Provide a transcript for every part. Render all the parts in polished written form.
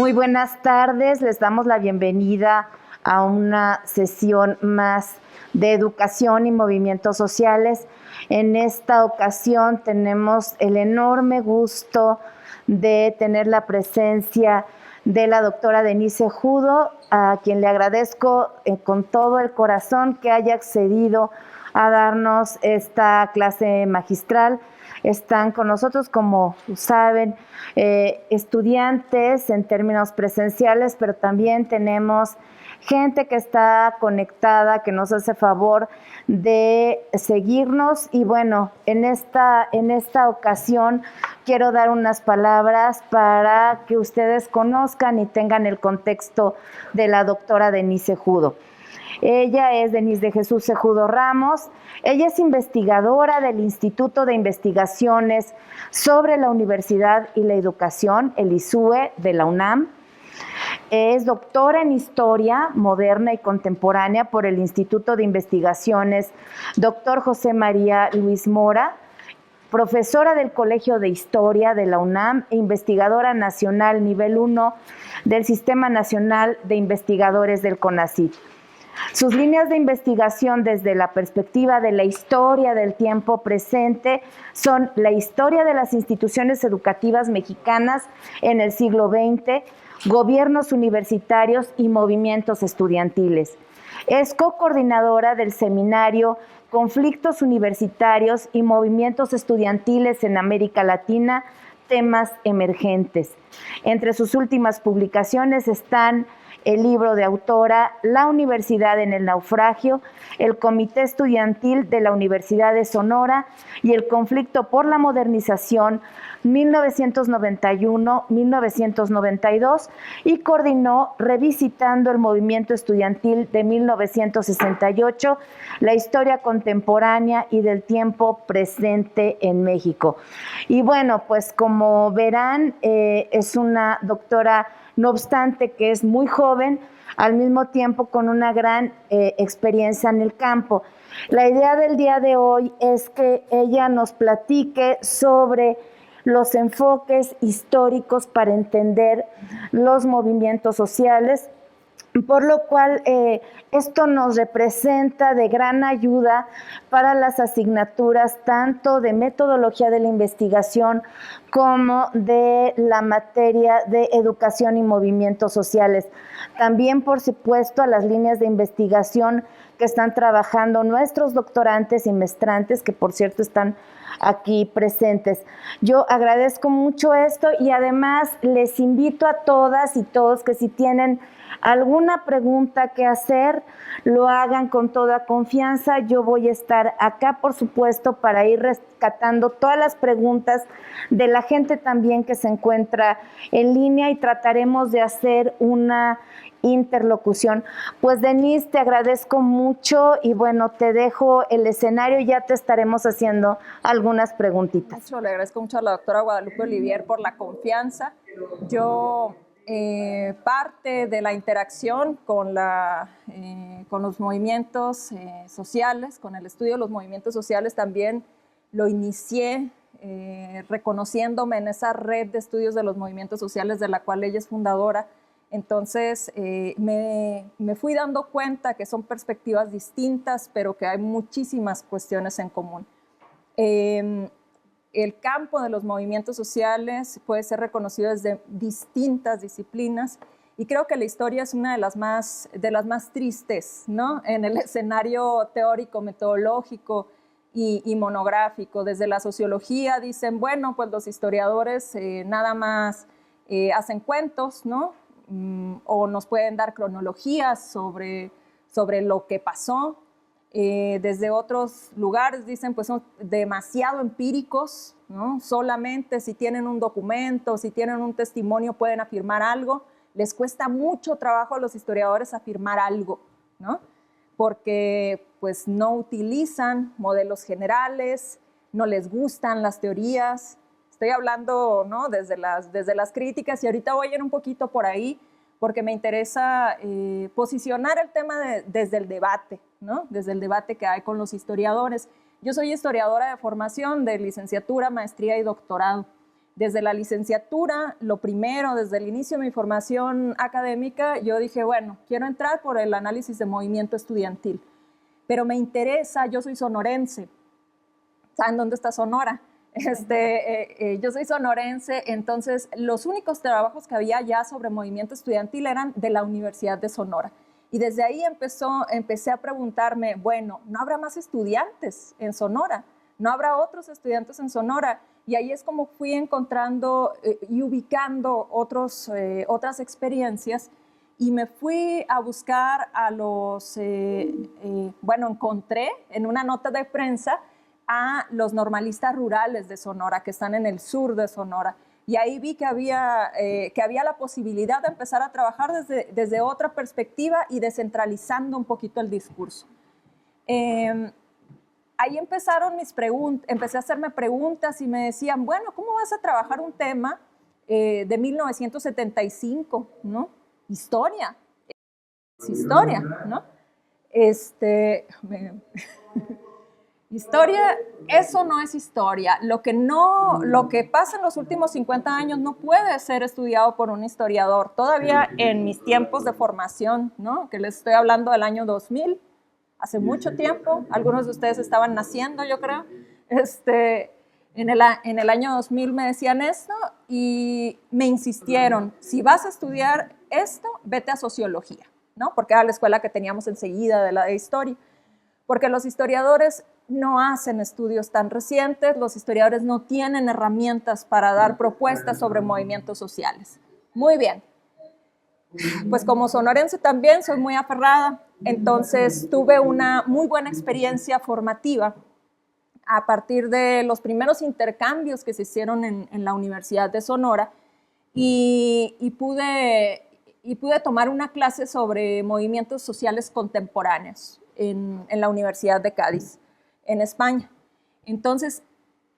Muy buenas tardes, les damos la bienvenida a una sesión más de educación y movimientos sociales. En esta ocasión tenemos el enorme gusto de tener la presencia de la doctora Denise Judo, a quien le agradezco con todo el corazón que haya accedido a darnos esta clase magistral. Están con nosotros, como saben, estudiantes en términos presenciales, pero también tenemos gente que está conectada, que nos hace favor de seguirnos. Y bueno, en esta ocasión quiero dar unas palabras para que ustedes conozcan y tengan el contexto de la doctora Denise Judo. Ella es Denise de Jesús Cejudo Ramos. Ella es investigadora del Instituto de Investigaciones sobre la Universidad y la Educación, el ISUE de la UNAM. Es doctora en Historia Moderna y Contemporánea por el Instituto de Investigaciones Dr. José María Luis Mora, profesora del Colegio de Historia de la UNAM e investigadora nacional nivel 1 del Sistema Nacional de Investigadores del CONACYT. Sus líneas de investigación desde la perspectiva de la historia del tiempo presente son la historia de las instituciones educativas mexicanas en el siglo XX, gobiernos universitarios y movimientos estudiantiles. Es co-coordinadora del seminario Conflictos Universitarios y Movimientos Estudiantiles en América Latina, temas emergentes. Entre sus últimas publicaciones están el libro de autora La Universidad en el Naufragio, el Comité Estudiantil de la Universidad de Sonora y el Conflicto por la Modernización 1991-1992, y coordinó Revisitando el Movimiento Estudiantil de 1968, la historia contemporánea y del tiempo presente en México. Y bueno, pues como verán, es una doctora, no obstante que es muy joven, al mismo tiempo con una gran experiencia en el campo. La idea del día de hoy es que ella nos platique sobre los enfoques históricos para entender los movimientos sociales, por lo cual esto nos representa de gran ayuda para las asignaturas tanto de metodología de la investigación como de la materia de educación y movimientos sociales. También, por supuesto, a las líneas de investigación que están trabajando nuestros doctorantes y maestrantes, que por cierto están aquí presentes. Yo agradezco mucho esto y además les invito a todas y todos que si tienen alguna pregunta que hacer, lo hagan con toda confianza. Yo voy a estar acá, por supuesto, para ir rescatando todas las preguntas de la gente también que se encuentra en línea y trataremos de hacer una interlocución. Pues Denise, te agradezco mucho y bueno, te dejo el escenario y ya te estaremos haciendo algunas preguntitas. Le agradezco mucho a la doctora Guadalupe Olivier por la confianza. Yo parte de la interacción con los movimientos sociales, con el estudio de los movimientos sociales, también lo inicié reconociéndome en esa red de estudios de los movimientos sociales de la cual ella es fundadora. Entonces me fui dando cuenta que son perspectivas distintas, pero que hay muchísimas cuestiones en común. El campo de los movimientos sociales puede ser reconocido desde distintas disciplinas y creo que la historia es una de las más tristes, ¿no? En el escenario teórico, metodológico y monográfico. Desde la sociología dicen, bueno, pues los historiadores nada más hacen cuentos, ¿no? O nos pueden dar cronologías sobre lo que pasó. Desde otros lugares dicen, pues son demasiado empíricos, ¿no? Solamente si tienen un documento, si tienen un testimonio pueden afirmar algo. Les cuesta mucho trabajo a los historiadores afirmar algo, ¿no? Porque pues no utilizan modelos generales, no les gustan las teorías. Estoy hablando, ¿no? desde las críticas y ahorita voy a ir un poquito por ahí porque me interesa posicionar el tema desde el debate, ¿no? Desde el debate que hay con los historiadores. Yo soy historiadora de formación, de licenciatura, maestría y doctorado. Desde la licenciatura, lo primero, desde el inicio de mi formación académica, yo dije, bueno, quiero entrar por el análisis de movimiento estudiantil, pero me interesa, yo soy sonorense. ¿Saben dónde está Sonora? Yo soy sonorense, entonces los únicos trabajos que había ya sobre movimiento estudiantil eran de la Universidad de Sonora. Y desde ahí empecé a preguntarme, bueno, ¿no habrá más estudiantes en Sonora? ¿No habrá otros estudiantes en Sonora? Y ahí es como fui encontrando y ubicando otras experiencias, y me fui a buscar a encontré en una nota de prensa a los normalistas rurales de Sonora, que están en el sur de Sonora. Y ahí vi que había la posibilidad de empezar a trabajar desde otra perspectiva y descentralizando un poquito el discurso. Ahí empezaron mis preguntas, empecé a hacerme preguntas y me decían, bueno, ¿cómo vas a trabajar un tema de 1975, ¿no? Historia, es historia, ¿no? Historia, eso no es historia. Lo que pasa en los últimos 50 años no puede ser estudiado por un historiador. Todavía en mis tiempos de formación, ¿no? Que les estoy hablando del año 2000, hace mucho tiempo, algunos de ustedes estaban naciendo, yo creo. En el año 2000 me decían esto y me insistieron, si vas a estudiar esto, vete a sociología, ¿no? Porque era la escuela que teníamos enseguida de la de historia. Porque los historiadores no hacen estudios tan recientes, los historiadores no tienen herramientas para dar propuestas sobre movimientos sociales. Muy bien. Pues como sonorense también soy muy aferrada, entonces tuve una muy buena experiencia formativa a partir de los primeros intercambios que se hicieron en la Universidad de Sonora, y pude tomar una clase sobre movimientos sociales contemporáneos en la Universidad de Cádiz, en España. Entonces,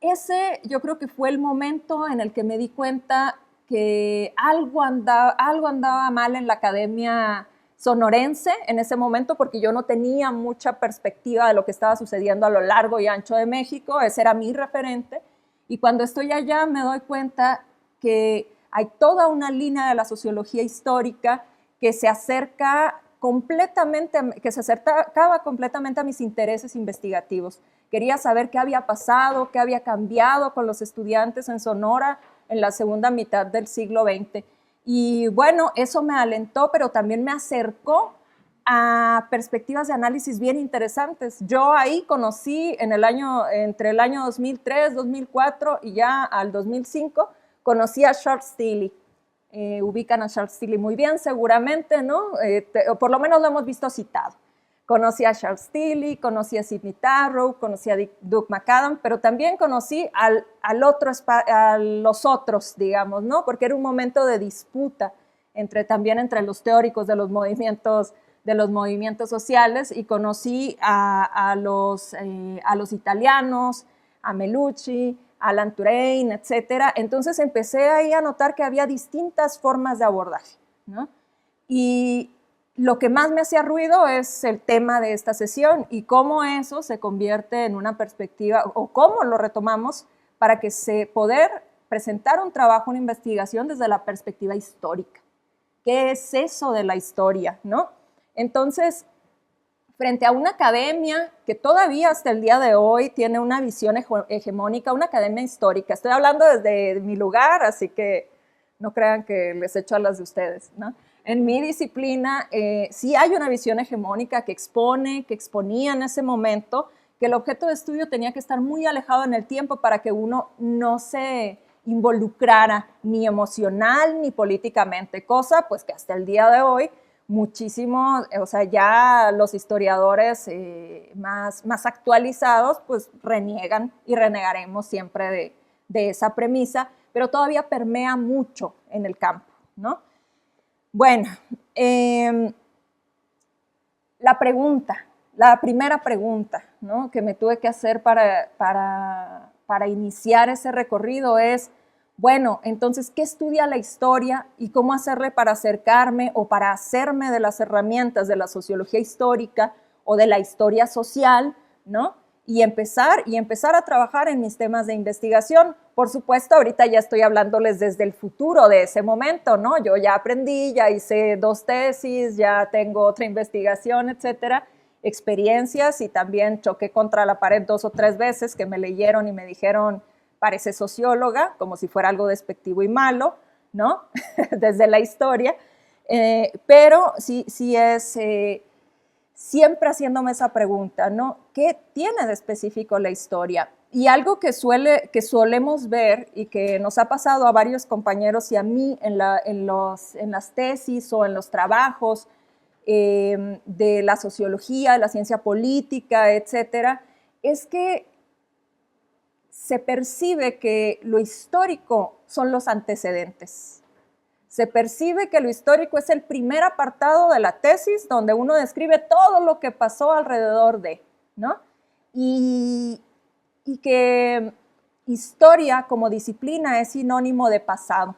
ese yo creo que fue el momento en el que me di cuenta que algo andaba mal en la academia sonorense en ese momento, porque yo no tenía mucha perspectiva de lo que estaba sucediendo a lo largo y ancho de México. Ese era mi referente, y cuando estoy allá me doy cuenta que hay toda una línea de la sociología histórica que se acercaba completamente a mis intereses investigativos. Quería saber qué había pasado, qué había cambiado con los estudiantes en Sonora en la segunda mitad del siglo XX. Y bueno, eso me alentó, pero también me acercó a perspectivas de análisis bien interesantes. Yo ahí conocí entre el año 2003, 2004 y ya al 2005, conocí a Charles Tilly. Ubican a Charles Tilly muy bien, seguramente, ¿no? O por lo menos lo hemos visto citado. Conocí a Charles Tilly, conocí a Sidney Tarrow, conocí a Doug McAdam, pero también conocí a los otros, digamos, ¿no? Porque era un momento de disputa también entre los teóricos de los movimientos sociales, y conocí a los italianos, a Melucci, Alan Turing, etcétera. Entonces empecé ahí a notar que había distintas formas de abordaje, ¿no? Y lo que más me hacía ruido es el tema de esta sesión y cómo eso se convierte en una perspectiva, o cómo lo retomamos para que poder presentar un trabajo, una investigación desde la perspectiva histórica. ¿Qué es eso de la historia, no? Entonces, frente a una academia que todavía hasta el día de hoy tiene una visión hegemónica, una academia histórica, estoy hablando desde mi lugar, así que no crean que les echo a las de ustedes, ¿no? En mi disciplina sí hay una visión hegemónica que exponía en ese momento que el objeto de estudio tenía que estar muy alejado en el tiempo para que uno no se involucrara ni emocional ni políticamente, cosa pues que hasta el día de hoy muchísimos, o sea, ya los historiadores más actualizados pues reniegan y renegaremos siempre de esa premisa, pero todavía permea mucho en el campo, ¿no? Bueno, la primera pregunta, ¿no?, que me tuve que hacer para iniciar ese recorrido es, bueno, entonces, ¿qué estudia la historia y cómo hacerle para acercarme o para hacerme de las herramientas de la sociología histórica o de la historia social, ¿no? Y empezar a trabajar en mis temas de investigación. por supuesto, ahorita ya estoy hablándoles desde el futuro de ese momento, ¿no? Yo ya aprendí, ya hice 2 tesis, ya tengo otra investigación, etcétera, experiencias, y también choqué contra la pared 2 o 3 veces que me leyeron y me dijeron, parece socióloga, como si fuera algo despectivo y malo, ¿no? Desde la historia, pero sí es siempre haciéndome esa pregunta, ¿no? ¿Qué tiene de específico la historia? Y algo que solemos ver y que nos ha pasado a varios compañeros y a mí en las tesis o en los trabajos de la sociología, de la ciencia política, etcétera, es que se percibe que lo histórico son los antecedentes. Se percibe que lo histórico es el primer apartado de la tesis donde uno describe todo lo que pasó alrededor de, ¿no? Y que historia como disciplina es sinónimo de pasado,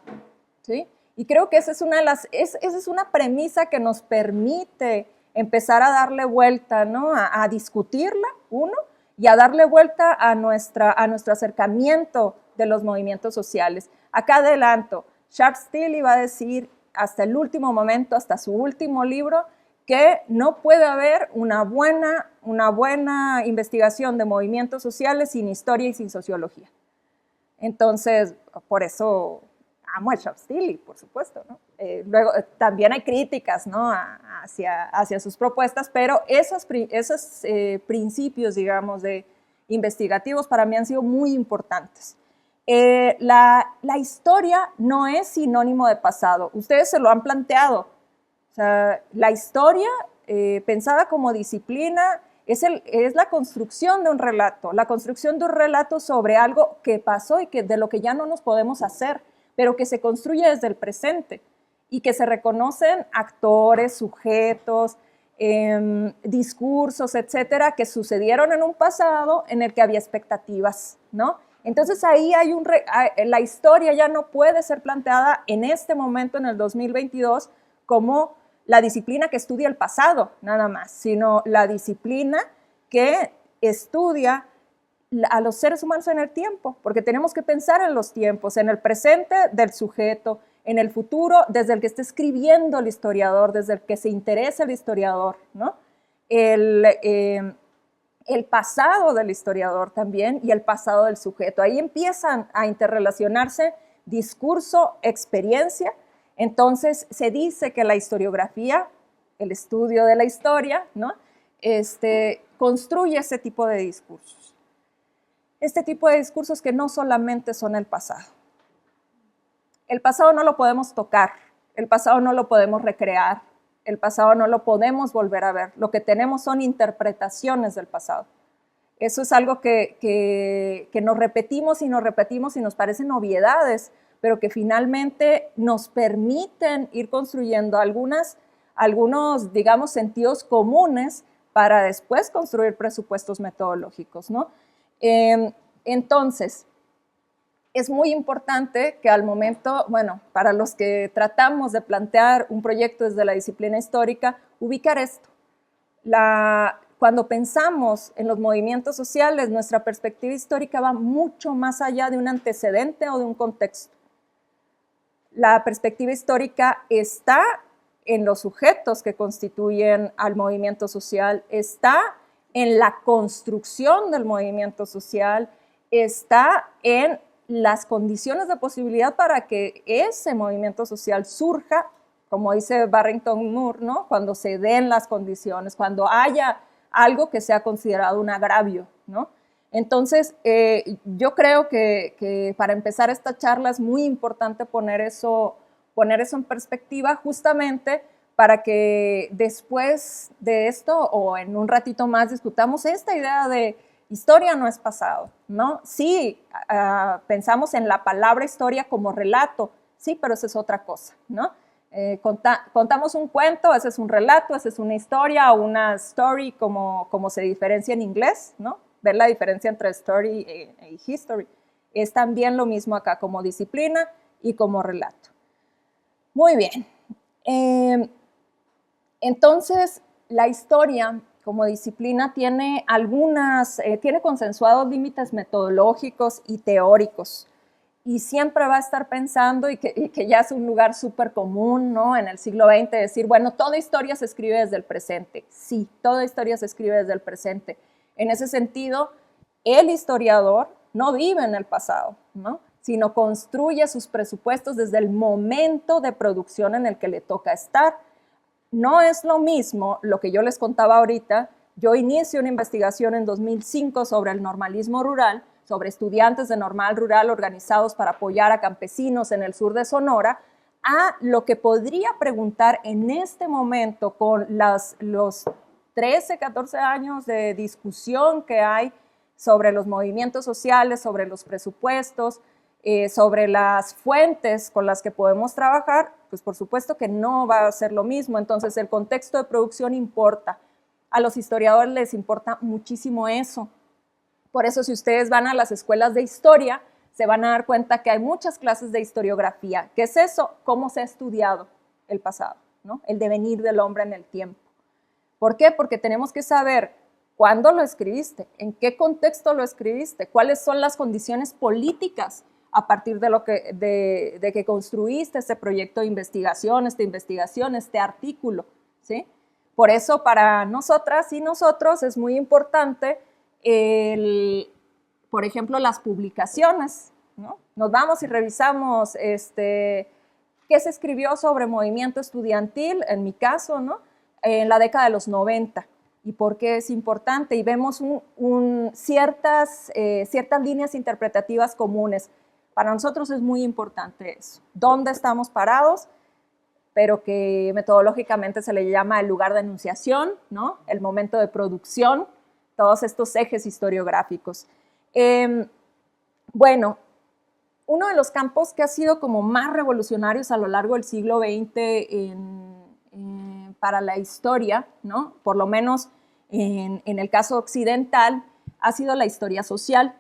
¿sí? Y creo que esa es una premisa que nos permite empezar a darle vuelta, ¿no? A discutirla, uno, y a darle vuelta a nuestro acercamiento de los movimientos sociales. Acá adelanto, Charles Tilly va a decir hasta el último momento, hasta su último libro, que no puede haber una buena investigación de movimientos sociales sin historia y sin sociología. Entonces, por eso amo a Charles Tilly, por supuesto, ¿no? Luego, también hay críticas, ¿no? hacia sus propuestas, pero esos principios, digamos, investigativos para mí han sido muy importantes. La historia no es sinónimo de pasado. Ustedes se lo han planteado. O sea, la historia, pensada como disciplina, es la construcción de un relato, la construcción de un relato sobre algo que pasó y de lo que ya no nos podemos hacer, pero que se construye desde el presente y que se reconocen actores, sujetos, discursos, etcétera, que sucedieron en un pasado en el que había expectativas, ¿no? Entonces ahí la historia ya no puede ser planteada en este momento, en el 2022, como la disciplina que estudia el pasado, nada más, sino la disciplina que estudia a los seres humanos en el tiempo, porque tenemos que pensar en los tiempos, en el presente del sujeto, en el futuro, desde el que está escribiendo el historiador, desde el que se interesa el historiador, ¿no? El pasado del historiador también y el pasado del sujeto. Ahí empiezan a interrelacionarse discurso, experiencia. Entonces se dice que la historiografía, el estudio de la historia, ¿no? Construye ese tipo de discursos. Este tipo de discursos que no solamente son el pasado. El pasado no lo podemos tocar, el pasado no lo podemos recrear, el pasado no lo podemos volver a ver. Lo que tenemos son interpretaciones del pasado. Eso es algo que nos repetimos y nos parecen obviedades, pero que finalmente nos permiten ir construyendo algunos, digamos, sentidos comunes para después construir presupuestos metodológicos, ¿no? Entonces, es muy importante que al momento, bueno, para los que tratamos de plantear un proyecto desde la disciplina histórica, ubicar esto. Cuando pensamos en los movimientos sociales, nuestra perspectiva histórica va mucho más allá de un antecedente o de un contexto. La perspectiva histórica está en los sujetos que constituyen al movimiento social, está en la construcción del movimiento social, está en las condiciones de posibilidad para que ese movimiento social surja, como dice Barrington Moore, ¿no? Cuando se den las condiciones, cuando haya algo que sea considerado un agravio, ¿no? Entonces, yo creo que para empezar esta charla es muy importante poner eso en perspectiva, justamente para que después de esto o en un ratito más discutamos esta idea de historia no es pasado, ¿no? Sí, pensamos en la palabra historia como relato, sí, pero eso es otra cosa, ¿no? Contamos un cuento, ese es un relato, esa es una historia o una story, como se diferencia en inglés, ¿no? Ver la diferencia entre story y history. Es también lo mismo acá como disciplina y como relato. Muy bien. Entonces, la historia como disciplina tiene consensuados límites metodológicos y teóricos. y siempre va a estar pensando, y que ya es un lugar súper común, ¿no? En el siglo XX, decir, bueno, toda historia se escribe desde el presente. Sí, toda historia se escribe desde el presente. En ese sentido, el historiador no vive en el pasado, ¿no? Sino construye sus presupuestos desde el momento de producción en el que le toca estar. No es lo mismo lo que yo les contaba ahorita. Yo inicio una investigación en 2005 sobre el normalismo rural, sobre estudiantes de normal rural organizados para apoyar a campesinos en el sur de Sonora, a lo que podría preguntar en este momento con los 13, 14 años de discusión que hay sobre los movimientos sociales, sobre los presupuestos, sobre las fuentes con las que podemos trabajar, pues por supuesto que no va a ser lo mismo. Entonces el contexto de producción importa. A los historiadores les importa muchísimo eso. Por eso, si ustedes van a las escuelas de historia, se van a dar cuenta que hay muchas clases de historiografía. ¿Qué es eso? ¿Cómo se ha estudiado el pasado, ¿no? El devenir del hombre en el tiempo. ¿Por qué? Porque tenemos que saber cuándo lo escribiste, en qué contexto lo escribiste, cuáles son las condiciones políticas a partir de que construiste este proyecto de investigación, este artículo, ¿sí? Por eso, para nosotras y nosotros es muy importante por ejemplo, las publicaciones, ¿no? Nos vamos y revisamos qué se escribió sobre movimiento estudiantil, en mi caso, ¿no? En la década de los 90, y por qué es importante, y vemos ciertas líneas interpretativas comunes. Para nosotros es muy importante eso, dónde estamos parados, pero que metodológicamente se le llama el lugar de enunciación, ¿no? El momento de producción, todos estos ejes historiográficos. Bueno, uno de los campos que ha sido como más revolucionarios a lo largo del siglo XX para la historia, ¿no? Por lo menos en el caso occidental, ha sido la historia social.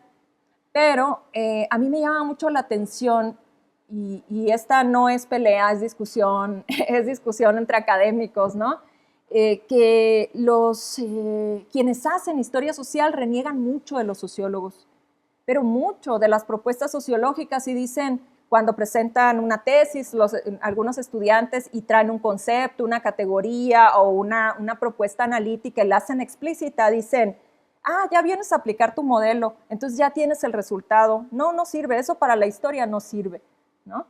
Pero a mí me llama mucho la atención, y esta no es pelea, es discusión entre académicos, ¿no? Que quienes hacen historia social reniegan mucho de los sociólogos, pero mucho de las propuestas sociológicas, y dicen, cuando presentan una tesis, algunos estudiantes, y traen un concepto, una categoría o una propuesta analítica y la hacen explícita, dicen, ya vienes a aplicar tu modelo, entonces ya tienes el resultado. No, no sirve, eso para la historia no sirve, ¿no?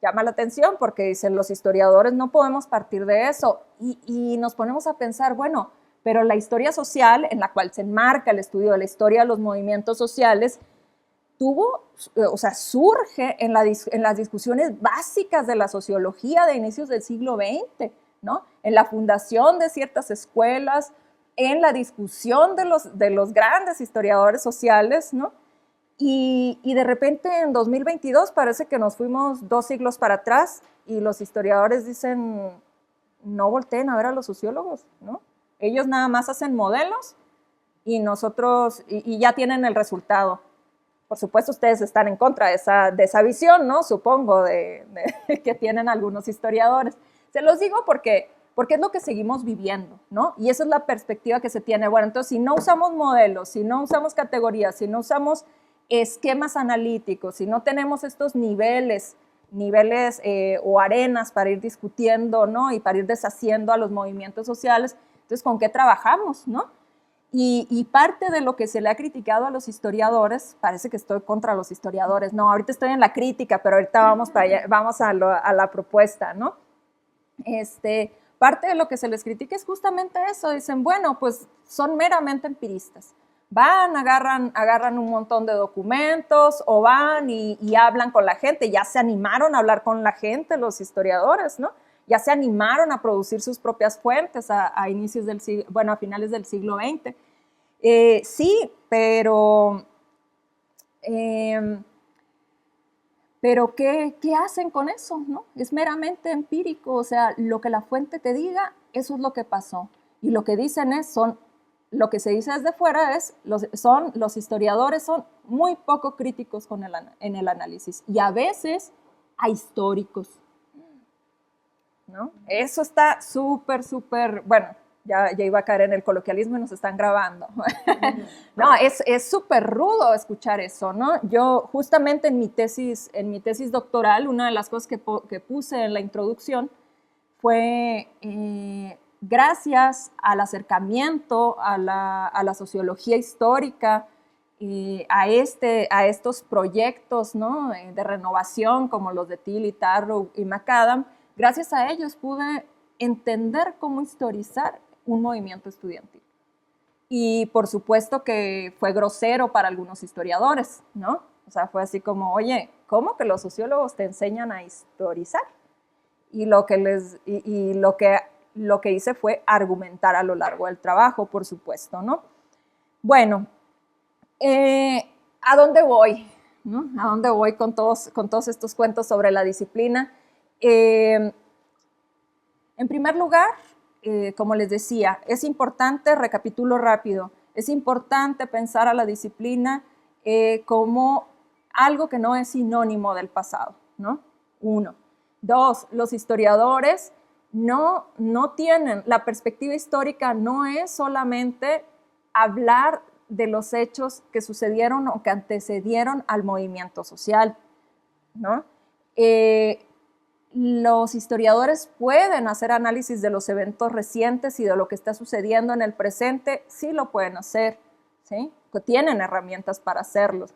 Llama la atención porque dicen los historiadores no podemos partir de eso, y nos ponemos a pensar, bueno, pero la historia social en la cual se enmarca el estudio de la historia de los movimientos sociales surge en las discusiones básicas de la sociología de inicios del siglo XX, ¿no? En la fundación de ciertas escuelas, en la discusión de los grandes historiadores sociales, ¿no? Y de repente en 2022 parece que nos fuimos 2 siglos para atrás, y los historiadores dicen, no volteen a ver a los sociólogos, ¿no? Ellos nada más hacen modelos y nosotros, y ya tienen el resultado. Por supuesto, ustedes están en contra de esa visión, ¿no? Supongo, que tienen algunos historiadores. Se los digo porque es lo que seguimos viviendo, ¿no? Y esa es la perspectiva que se tiene. Bueno, entonces, si no usamos modelos, si no usamos categorías, si no usamos esquemas analíticos, si no tenemos estos niveles o arenas para ir discutiendo, ¿no? Y para ir deshaciendo a los movimientos sociales, entonces, ¿con qué trabajamos, no? Y parte de lo que se le ha criticado a los historiadores, parece que estoy contra los historiadores, no, ahorita estoy en la crítica, pero ahorita vamos para allá, vamos a la propuesta, ¿no? Parte de lo que se les critica es justamente eso, dicen, bueno, pues son meramente empiristas, van, agarran un montón de documentos, o van y hablan con la gente, ya se animaron a hablar con la gente los historiadores, ¿no? Ya se animaron a producir sus propias fuentes a finales del siglo XX. Sí, pero ¿qué hacen con eso, no? Es meramente empírico, o sea, lo que la fuente te diga, eso es lo que pasó. Y lo que dicen lo que se dice desde fuera los historiadores son muy poco críticos en el análisis, y a veces ahistóricos, ¿no? Eso está súper, bueno, ya iba a caer en el coloquialismo y nos están grabando. No, es súper rudo escuchar eso, ¿no? Yo justamente en mi tesis doctoral, una de las cosas que puse en la introducción fue gracias al acercamiento a la sociología histórica, a estos proyectos, ¿no?, de renovación como los de Tilly, Tarrow y McAdam, gracias a ellos pude entender cómo historizar un movimiento estudiantil. Y por supuesto que fue grosero para algunos historiadores, ¿no? O sea, fue así como, oye, ¿cómo que los sociólogos te enseñan a historizar? Y lo que hice fue argumentar a lo largo del trabajo, por supuesto, ¿no? Bueno, ¿a dónde voy? ¿No? ¿A dónde voy con todos estos cuentos sobre la disciplina? En primer lugar, como les decía, es importante, recapitulo rápido, es importante pensar a la disciplina como algo que no es sinónimo del pasado, ¿no? 1. 2, los historiadores no tienen, la perspectiva histórica no es solamente hablar de los hechos que sucedieron o que antecedieron al movimiento social, ¿no? Los historiadores pueden hacer análisis de los eventos recientes y de lo que está sucediendo en el presente, sí lo pueden hacer, ¿sí? Tienen herramientas para hacerlos.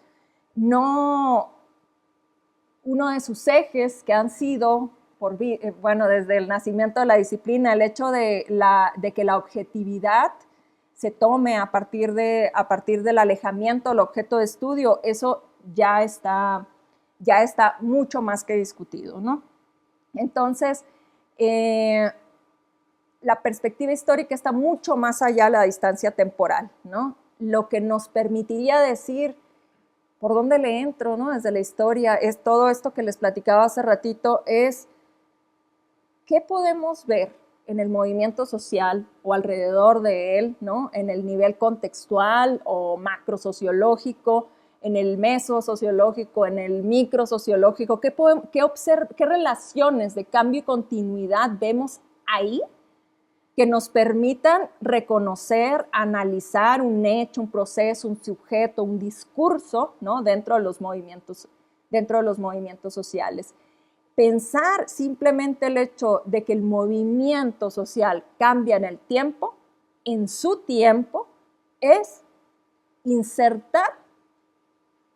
No, uno de sus ejes que han sido, desde el nacimiento de la disciplina, el hecho de que la objetividad se tome a partir del alejamiento del objeto de estudio, eso ya está mucho más que discutido, ¿no? Entonces, la perspectiva histórica está mucho más allá de la distancia temporal, ¿no? Lo que nos permitiría decir por dónde le entro, ¿no?, desde la historia, es todo esto que les platicaba hace ratito, es qué podemos ver en el movimiento social o alrededor de él, ¿no?, en el nivel contextual o macrosociológico, en el mesosociológico, en el microsociológico, qué relaciones de cambio y continuidad vemos ahí que nos permitan reconocer, analizar un hecho, un proceso, un sujeto, un discurso, ¿no?, dentro de los movimientos sociales. Pensar simplemente el hecho de que el movimiento social cambia en el tiempo, en su tiempo, es insertar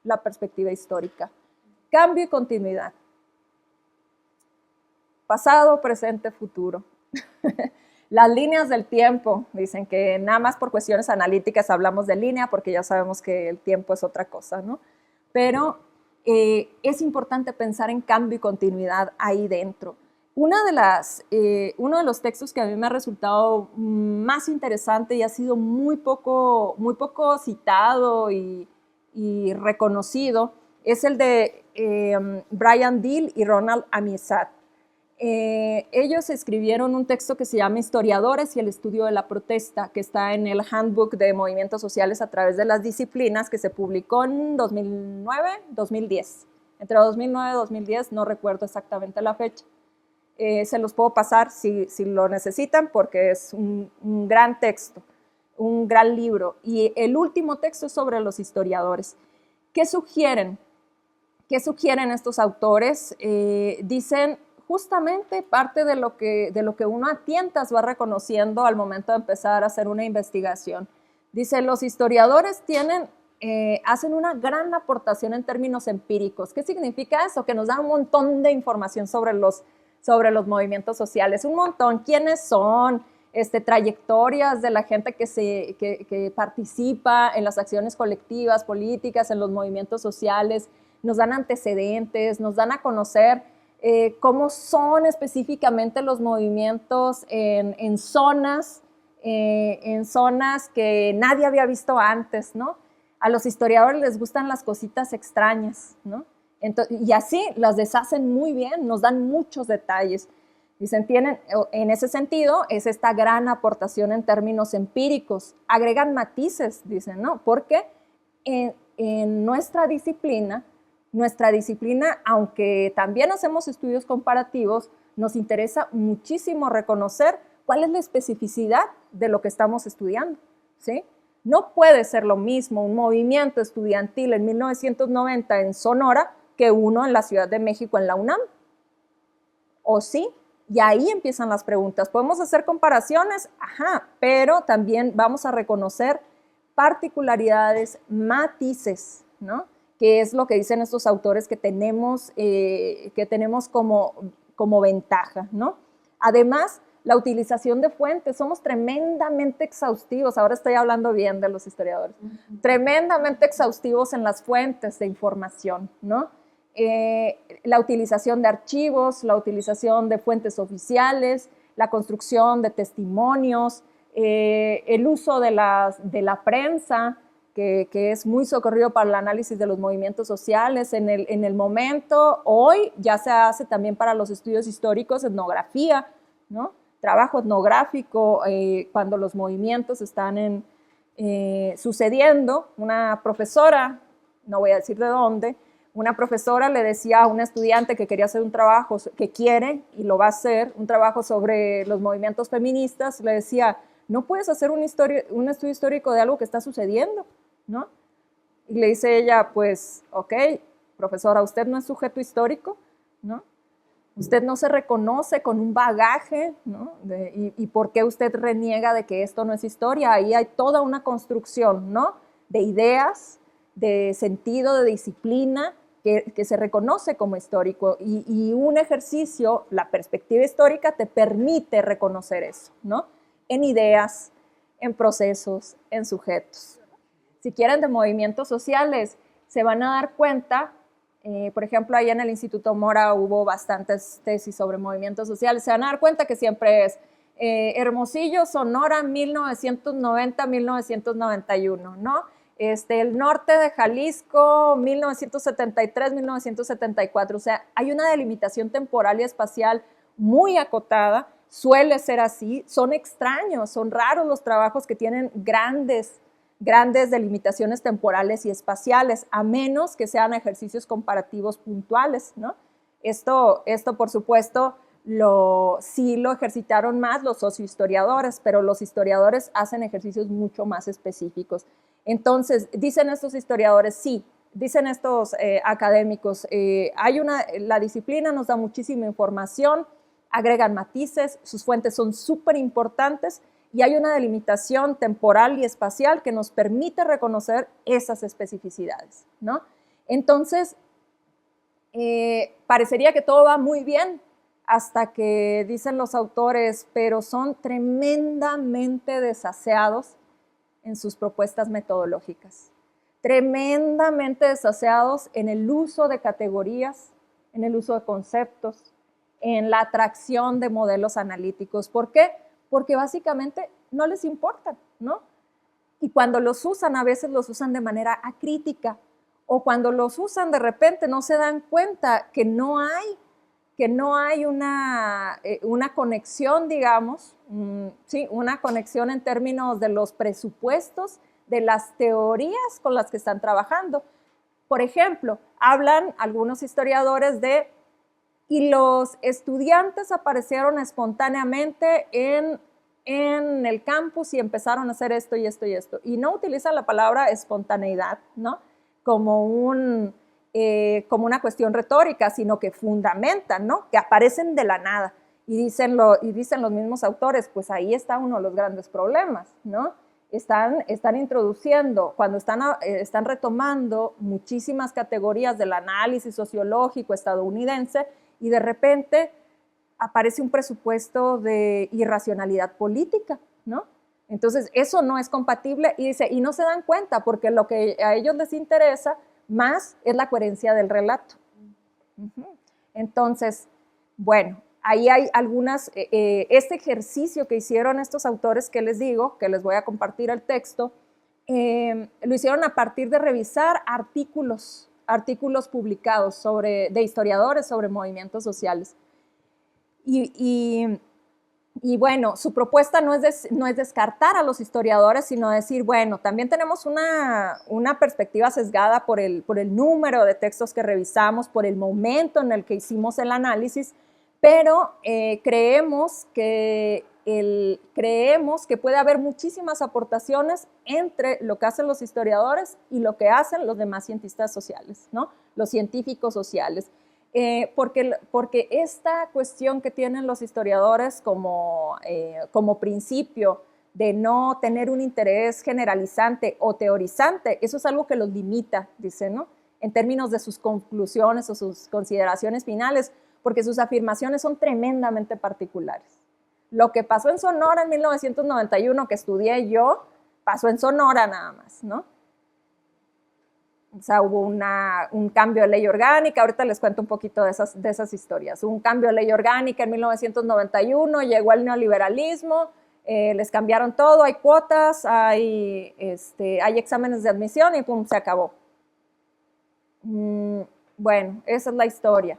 la perspectiva histórica. Cambio y continuidad. Pasado, presente, futuro. Las líneas del tiempo, dicen que nada más por cuestiones analíticas hablamos de línea, porque ya sabemos que el tiempo es otra cosa, ¿no? Pero es importante pensar en cambio y continuidad ahí dentro. Uno de los textos que a mí me ha resultado más interesante y ha sido muy poco citado y reconocido es el de Brian Deal y Ronald Amizad. Ellos escribieron un texto que se llama Historiadores y el estudio de la protesta, que está en el Handbook de Movimientos Sociales a través de las disciplinas, que se publicó en 2009-2010. Entre 2009 y 2010, no recuerdo exactamente la fecha. Se los puedo pasar si lo necesitan, porque es un gran texto, un gran libro. Y el último texto es sobre los historiadores. ¿Qué sugieren? ¿Qué sugieren estos autores? Dicen justamente parte de lo que uno a tientas va reconociendo al momento de empezar a hacer una investigación. Dice, los historiadores hacen una gran aportación en términos empíricos. ¿Qué significa eso? Que nos dan un montón de información sobre los movimientos sociales, un montón. ¿Quiénes son? Trayectorias de la gente que participa en las acciones colectivas, políticas, en los movimientos sociales. Nos dan antecedentes, nos dan a conocer cómo son específicamente los movimientos en zonas que nadie había visto antes, ¿no? A los historiadores les gustan las cositas extrañas, ¿no? Y así las deshacen muy bien, nos dan muchos detalles. Dicen, en ese sentido, es esta gran aportación en términos empíricos. Agregan matices, dicen, ¿no? Porque en nuestra disciplina, aunque también hacemos estudios comparativos, nos interesa muchísimo reconocer cuál es la especificidad de lo que estamos estudiando, ¿sí? No puede ser lo mismo un movimiento estudiantil en 1990 en Sonora que uno en la Ciudad de México en la UNAM. ¿O sí? Y ahí empiezan las preguntas. ¿Podemos hacer comparaciones? Ajá, pero también vamos a reconocer particularidades, matices, ¿no? Que es lo que dicen estos autores que tenemos como ventaja, ¿no? Además, la utilización de fuentes, somos tremendamente exhaustivos, ahora estoy hablando bien de los historiadores, tremendamente exhaustivos en las fuentes de información, ¿no? La utilización de archivos, la utilización de fuentes oficiales, la construcción de testimonios, el uso de la prensa, que es muy socorrido para el análisis de los movimientos sociales. En el momento, hoy ya se hace también para los estudios históricos, etnografía, ¿no? Trabajo etnográfico cuando los movimientos están sucediendo. Una profesora, no voy a decir de dónde, una profesora le decía a una estudiante que quería hacer un trabajo, que quiere y lo va a hacer, un trabajo sobre los movimientos feministas, le decía, no puedes hacer un estudio histórico de algo que está sucediendo, ¿no? Y le dice ella, pues, ok, profesora, usted no es sujeto histórico, ¿no? Usted no se reconoce con un bagaje, ¿no? ¿Y por qué usted reniega de que esto no es historia? Ahí hay toda una construcción, ¿no? De ideas, de sentido, de disciplina, que se reconoce como histórico, y un ejercicio, la perspectiva histórica, te permite reconocer eso, ¿no? En ideas, en procesos, en sujetos. Si quieren de movimientos sociales, se van a dar cuenta, por ejemplo, ahí en el Instituto Mora hubo bastantes tesis sobre movimientos sociales, se van a dar cuenta que siempre es Hermosillo, Sonora, 1990-1991, ¿no? El norte de Jalisco, 1973-1974, o sea, hay una delimitación temporal y espacial muy acotada, suele ser así, son extraños, son raros los trabajos que tienen grandes delimitaciones temporales y espaciales, a menos que sean ejercicios comparativos puntuales, ¿no? Esto por supuesto, sí lo ejercitaron más los sociohistoriadores, pero los historiadores hacen ejercicios mucho más específicos. Entonces, dicen estos historiadores, sí, dicen estos académicos, la disciplina nos da muchísima información, agregan matices, sus fuentes son súper importantes y hay una delimitación temporal y espacial que nos permite reconocer esas especificidades, ¿no? Entonces, parecería que todo va muy bien hasta que dicen los autores, pero son tremendamente desaseados en sus propuestas metodológicas, tremendamente desaseados en el uso de categorías, en el uso de conceptos, en la atracción de modelos analíticos. ¿Por qué? Porque básicamente no les importan, ¿no? Y cuando los usan, a veces los usan de manera acrítica, o cuando los usan de repente no se dan cuenta que no hay una conexión, digamos, sí, una conexión en términos de los presupuestos, de las teorías con las que están trabajando. Por ejemplo, hablan algunos historiadores y los estudiantes aparecieron espontáneamente en el campus y empezaron a hacer esto y esto y esto. Y no utilizan la palabra espontaneidad, ¿no? Como una cuestión retórica, sino que fundamentan, ¿no? Que aparecen de la nada. Y dicen los mismos autores, pues ahí está uno de los grandes problemas, ¿no? Están introduciendo, cuando están retomando muchísimas categorías del análisis sociológico estadounidense, y de repente aparece un presupuesto de irracionalidad política, ¿no? Entonces, eso no es compatible, y no se dan cuenta, porque lo que a ellos les interesa más es la coherencia del relato. Entonces, bueno, ahí hay este ejercicio que hicieron estos autores que les digo, que les voy a compartir el texto, lo hicieron a partir de revisar artículos publicados de historiadores sobre movimientos sociales. Y bueno, su propuesta no es descartar a los historiadores, sino decir, bueno, también tenemos una perspectiva sesgada por el número de textos que revisamos, por el momento en el que hicimos el análisis, pero creemos que puede haber muchísimas aportaciones entre lo que hacen los historiadores y lo que hacen los demás cientistas sociales, ¿no? Los científicos sociales. Porque esta cuestión que tienen los historiadores como principio de no tener un interés generalizante o teorizante, eso es algo que los limita, dice, ¿no? En términos de sus conclusiones o sus consideraciones finales, porque sus afirmaciones son tremendamente particulares. Lo que pasó en Sonora en 1991, que estudié yo, pasó en Sonora nada más, ¿no? O sea, hubo un cambio de ley orgánica, ahorita les cuento un poquito de esas historias. Hubo un cambio de ley orgánica en 1991, llegó el neoliberalismo, les cambiaron todo, hay cuotas, hay exámenes de admisión y pum, se acabó. Bueno, esa es la historia.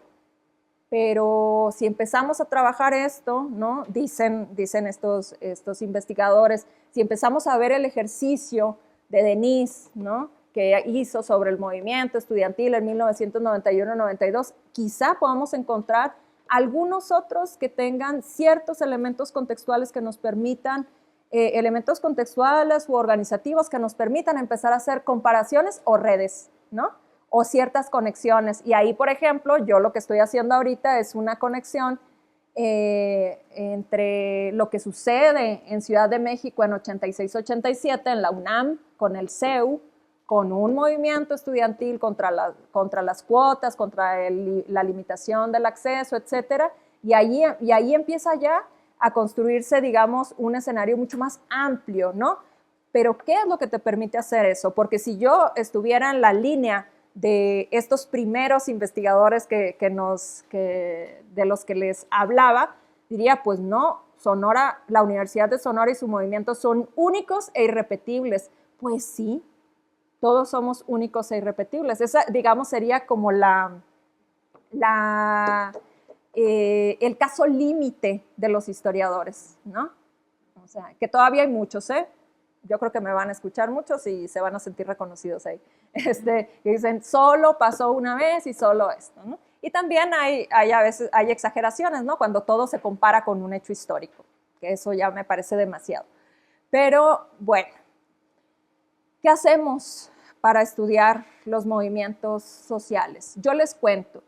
Pero si empezamos a trabajar esto, ¿no? Dicen estos investigadores, si empezamos a ver el ejercicio de Denise, ¿no? Que hizo sobre el movimiento estudiantil en 1991-92, quizá podamos encontrar algunos otros que tengan ciertos elementos contextuales que nos permitan, elementos contextuales u organizativos que nos permitan empezar a hacer comparaciones o redes, ¿no? O ciertas conexiones. Y ahí, por ejemplo, yo lo que estoy haciendo ahorita es una conexión entre lo que sucede en Ciudad de México en 86-87, en la UNAM, con el CEU, con un movimiento estudiantil contra las cuotas, contra la limitación del acceso, etcétera. Y ahí empieza ya a construirse, digamos, un escenario mucho más amplio, ¿no? Pero ¿qué es lo que te permite hacer eso? Porque si yo estuviera en la línea de estos primeros investigadores de los que les hablaba, diría, pues no, Sonora, la Universidad de Sonora y su movimiento son únicos e irrepetibles. Pues sí, todos somos únicos e irrepetibles. Esa, digamos, sería como el caso límite de los historiadores, ¿no? O sea, que todavía hay muchos, ¿eh? Yo creo que me van a escuchar muchos y se van a sentir reconocidos ahí. Y dicen, solo pasó una vez y solo esto, ¿no? Y también a veces hay exageraciones, ¿no? Cuando todo se compara con un hecho histórico, que eso ya me parece demasiado. Pero, bueno, ¿qué hacemos para estudiar los movimientos sociales? Yo les cuento,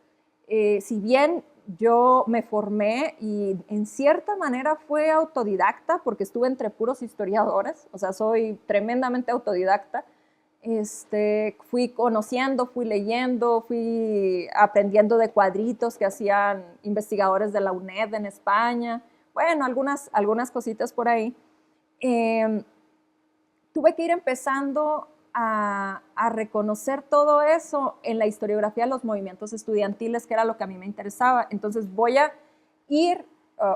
si bien yo me formé y en cierta manera fue autodidacta porque estuve entre puros historiadores, o sea, soy tremendamente autodidacta. Fui conociendo, fui leyendo, fui aprendiendo de cuadritos que hacían investigadores de la UNED en España, bueno, algunas cositas por ahí. Tuve que ir empezando a reconocer todo eso en la historiografía de los movimientos estudiantiles, que era lo que a mí me interesaba. Entonces voy a ir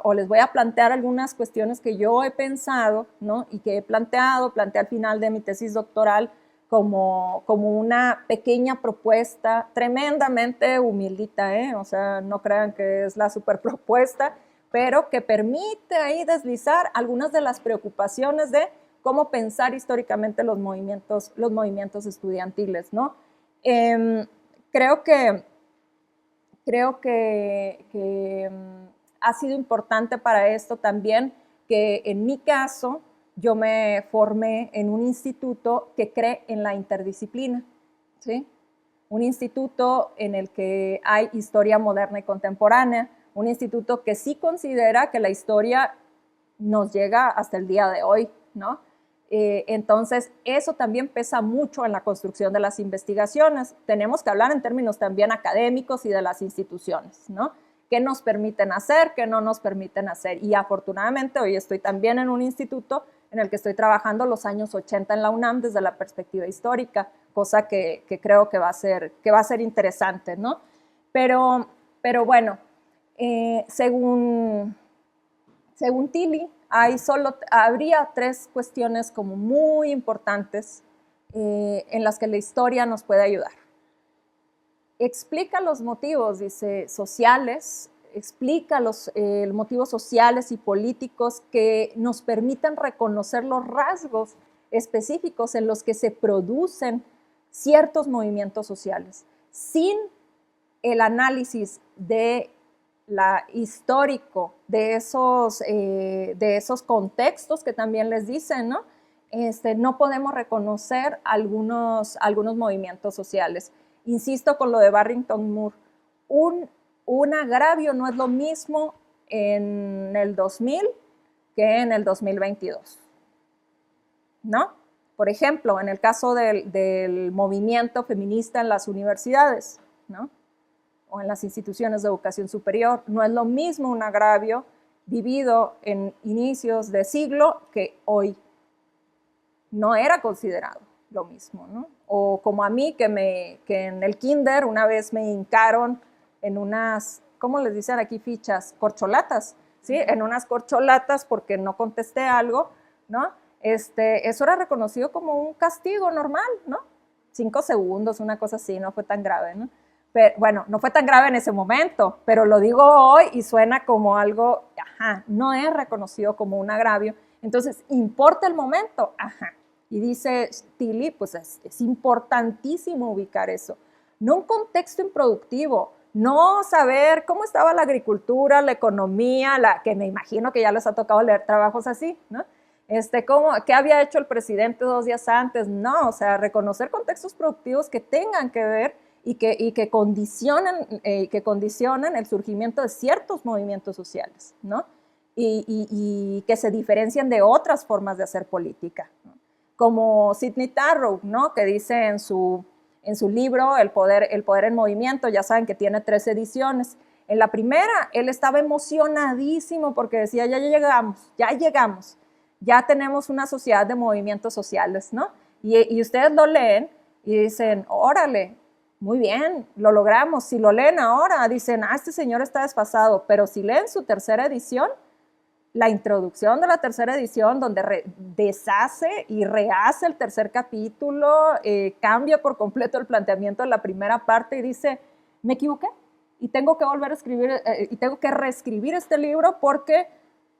o les voy a plantear algunas cuestiones que yo he pensado, ¿no? Y que planteé al final de mi tesis doctoral como una pequeña propuesta, tremendamente humildita, ¿eh? O sea, no crean que es la superpropuesta, pero que permite ahí deslizar algunas de las preocupaciones de cómo pensar históricamente los movimientos estudiantiles, ¿no? Creo que ha sido importante para esto también que en mi caso yo me formé en un instituto que cree en la interdisciplina, ¿sí? Un instituto en el que hay historia moderna y contemporánea, un instituto que sí considera que la historia nos llega hasta el día de hoy, ¿no? Entonces, eso también pesa mucho en la construcción de las investigaciones. Tenemos que hablar en términos también académicos y de las instituciones, ¿no? ¿Qué nos permiten hacer? ¿Qué no nos permiten hacer? Y afortunadamente hoy estoy también en un instituto en el que estoy trabajando los años 80 en la UNAM desde la perspectiva histórica, cosa que creo que va a ser interesante, ¿no? Pero bueno, según Tilly, habría tres cuestiones como muy importantes en las que la historia nos puede ayudar. Explica los motivos, dice, sociales, explica los motivos sociales y políticos que nos permitan reconocer los rasgos específicos en los que se producen ciertos movimientos sociales. Sin el análisis de histórico de esos contextos que también les dicen, ¿no? No podemos reconocer algunos movimientos sociales. Insisto con lo de Barrington Moore, un agravio no es lo mismo en el 2000 que en el 2022, ¿no? Por ejemplo, en el caso del movimiento feminista en las universidades, ¿no? O en las instituciones de educación superior, no es lo mismo un agravio vivido en inicios de siglo que hoy. No era considerado lo mismo, ¿no? O como a mí, que en el kinder una vez me hincaron en unas, ¿cómo les dicen aquí? Fichas, corcholatas, ¿sí? En unas corcholatas porque no contesté algo, ¿no? Eso era reconocido como un castigo normal, ¿no? 5 segundos, una cosa así, no fue tan grave, ¿no? Pero, bueno, no fue tan grave en ese momento, pero lo digo hoy y suena como algo, ajá, no es reconocido como un agravio. Entonces, ¿importa el momento? Ajá. Y dice Tilly, pues es importantísimo ubicar eso. No un contexto improductivo, no saber cómo estaba la agricultura, la economía, que me imagino que ya les ha tocado leer trabajos así, ¿no? ¿Qué había hecho el presidente 2 días antes? No, o sea, reconocer contextos productivos que tengan que ver y que condicionen el surgimiento de ciertos movimientos sociales, ¿no? Y que se diferencian de otras formas de hacer política, ¿no? Como Sidney Tarrow, ¿no? Que dice en su libro El poder en movimiento, ya saben que tiene 3 ediciones. En la primera, él estaba emocionadísimo porque decía, ya llegamos, ya tenemos una sociedad de movimientos sociales, ¿no? Y ustedes lo leen y dicen, órale, muy bien, lo logramos. Si lo leen ahora, dicen, este señor está desfasado, pero si leen su tercera edición, la introducción de la tercera edición, donde deshace y rehace el tercer capítulo, cambia por completo el planteamiento de la primera parte y dice, me equivoqué y tengo que volver a escribir, y tengo que reescribir este libro porque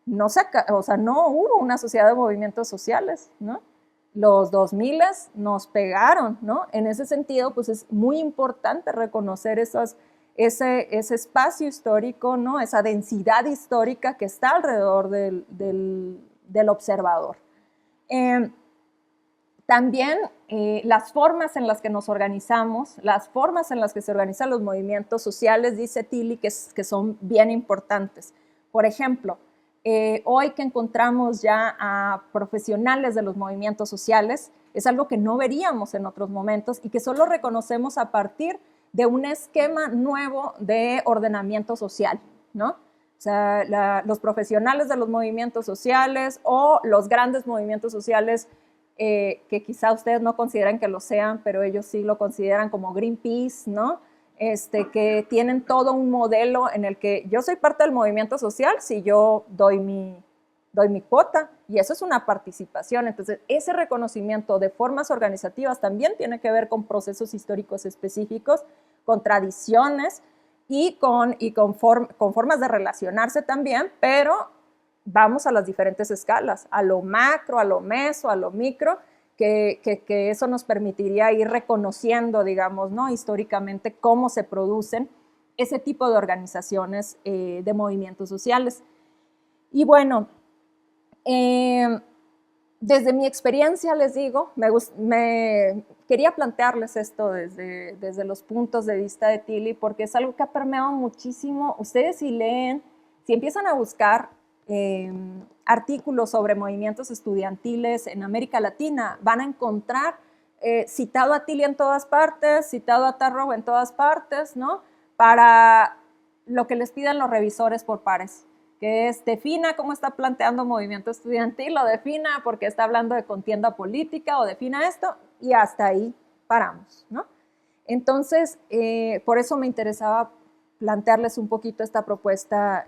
no hubo una sociedad de movimientos sociales, ¿no? Los 2000 nos pegaron, ¿no? En ese sentido, pues es muy importante reconocer ese espacio histórico, ¿no? Esa densidad histórica que está alrededor del observador. También las formas en las que nos organizamos, las formas en las que se organizan los movimientos sociales, dice Tilly, que son bien importantes. Por ejemplo, hoy que encontramos ya a profesionales de los movimientos sociales, es algo que no veríamos en otros momentos y que solo reconocemos a partir de un esquema nuevo de ordenamiento social, ¿no? O sea, los profesionales de los movimientos sociales o los grandes movimientos sociales que quizá ustedes no consideran que lo sean, pero ellos sí lo consideran como Greenpeace, ¿no? Que tienen todo un modelo en el que yo soy parte del movimiento social si yo doy mi cuota, y eso es una participación. Entonces, ese reconocimiento de formas organizativas también tiene que ver con procesos históricos específicos, con tradiciones y con formas de relacionarse también, pero vamos a las diferentes escalas, a lo macro, a lo meso, a lo micro, que eso nos permitiría ir reconociendo, digamos, ¿no? Históricamente cómo se producen ese tipo de organizaciones de movimientos sociales. Y bueno, desde mi experiencia, les digo, quería plantearles esto desde los puntos de vista de Tilly, porque es algo que ha permeado muchísimo. Ustedes si leen, si empiezan a buscar artículos sobre movimientos estudiantiles en América Latina, van a encontrar citado a Tilly en todas partes, citado a Tarrow en todas partes, ¿no? Para lo que les piden los revisores por pares, que es defina cómo está planteando movimiento estudiantil, o defina porque está hablando de contienda política, o defina esto, y hasta ahí paramos, ¿no? Entonces, por eso me interesaba plantearles un poquito esta propuesta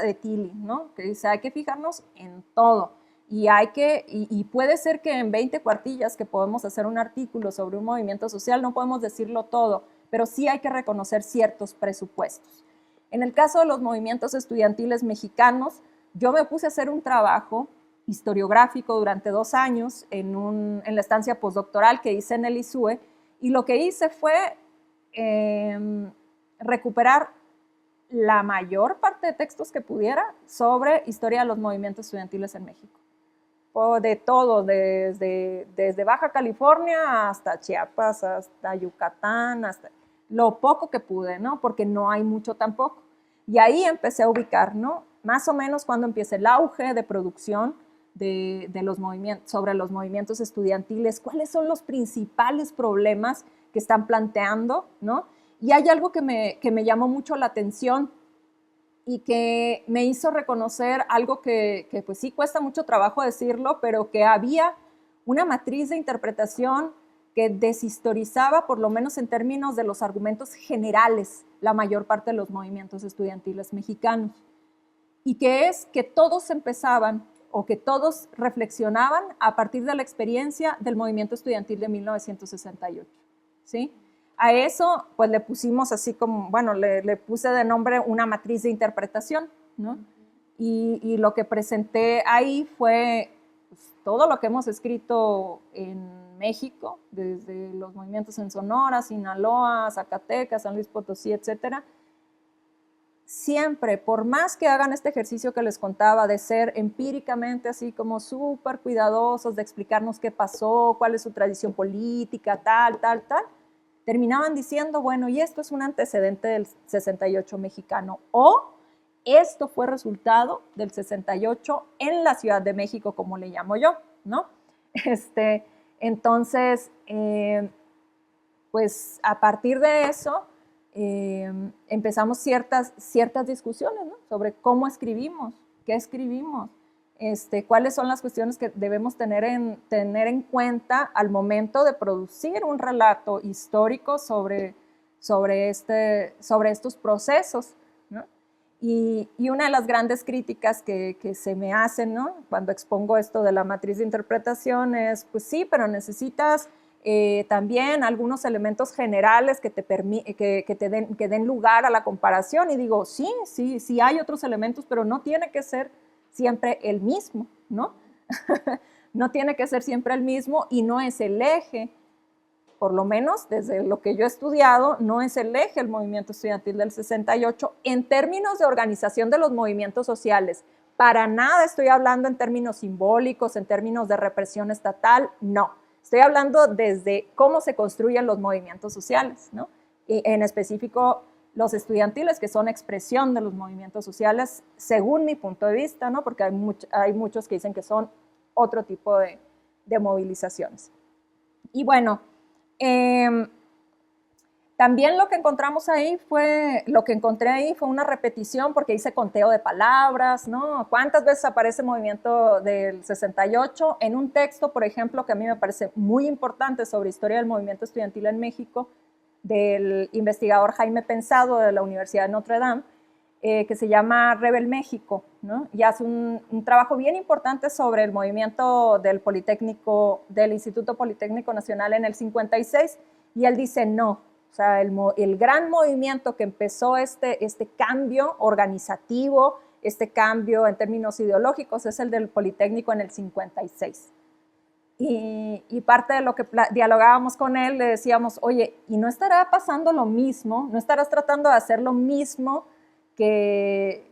de Tilly, ¿no? Que dice, hay que fijarnos en todo, y puede ser que en 20 cuartillas que podemos hacer un artículo sobre un movimiento social no podemos decirlo todo, pero sí hay que reconocer ciertos presupuestos. En el caso de los movimientos estudiantiles mexicanos, yo me puse a hacer un trabajo historiográfico durante 2 años en la estancia postdoctoral que hice en el ISUE, y lo que hice fue recuperar la mayor parte de textos que pudiera sobre historia de los movimientos estudiantiles en México. De todo, desde Baja California hasta Chiapas, hasta Yucatán, hasta lo poco que pude, ¿no? Porque no hay mucho tampoco. Y ahí empecé a ubicar, ¿no? Más o menos cuando empieza el auge de producción de los movimientos, sobre los movimientos estudiantiles, cuáles son los principales problemas que están planteando, ¿no? Y hay algo que me llamó mucho la atención y que me hizo reconocer algo que pues sí cuesta mucho trabajo decirlo, pero que había una matriz de interpretación que deshistorizaba, por lo menos en términos de los argumentos generales, la mayor parte de los movimientos estudiantiles mexicanos. Y que es que todos empezaban o que todos reflexionaban a partir de la experiencia del movimiento estudiantil de 1968, ¿sí? A eso, pues le pusimos así como, bueno, le puse de nombre una matriz de interpretación, ¿no? Y lo que presenté ahí fue pues, todo lo que hemos escrito en México, desde los movimientos en Sonora, Sinaloa, Zacatecas, San Luis Potosí, etcétera. Siempre, por más que hagan este ejercicio que les contaba de ser empíricamente así como súper cuidadosos, de explicarnos qué pasó, cuál es su tradición política, tal, terminaban diciendo, bueno, y esto es un antecedente del 68 mexicano, o esto fue resultado del 68 en la Ciudad de México, como le llamo yo, ¿no? Entonces, pues a partir de eso, empezamos ciertas discusiones, ¿no? Sobre cómo escribimos, qué escribimos, cuáles son las cuestiones que debemos tener en cuenta al momento de producir un relato histórico sobre estos procesos, ¿no? Y una de las grandes críticas que se me hacen, ¿no? Cuando expongo esto de la matriz de interpretación es, pues sí, pero necesitas también algunos elementos generales que den lugar a la comparación. Y digo, sí hay otros elementos, pero no tiene que ser siempre el mismo, ¿no? No tiene que ser siempre el mismo y no es el eje, por lo menos desde lo que yo he estudiado, no es el eje el movimiento estudiantil del 68 en términos de organización de los movimientos sociales. Para nada estoy hablando en términos simbólicos, en términos de represión estatal, no. Estoy hablando desde cómo se construyen los movimientos sociales, ¿no? Y en específico los estudiantiles, que son expresión de los movimientos sociales, según mi punto de vista, ¿no? Porque hay muchos que dicen que son otro tipo de movilizaciones. Y bueno, también lo que encontré ahí fue una repetición, porque hice conteo de palabras, ¿no? ¿Cuántas veces aparece el movimiento del 68? En un texto, por ejemplo, que a mí me parece muy importante sobre historia del movimiento estudiantil en México, del investigador Jaime Pensado de la Universidad de Notre Dame, que se llama Rebel México, ¿no? Y hace un trabajo bien importante sobre el movimiento del Instituto Politécnico Nacional en el 56, y él dice no, o sea, el gran movimiento que empezó este cambio organizativo, este cambio en términos ideológicos, es el del Politécnico en el 56. Y parte de lo que dialogábamos con él, le decíamos, oye, ¿y no estará pasando lo mismo? ¿No estarás tratando de hacer lo mismo que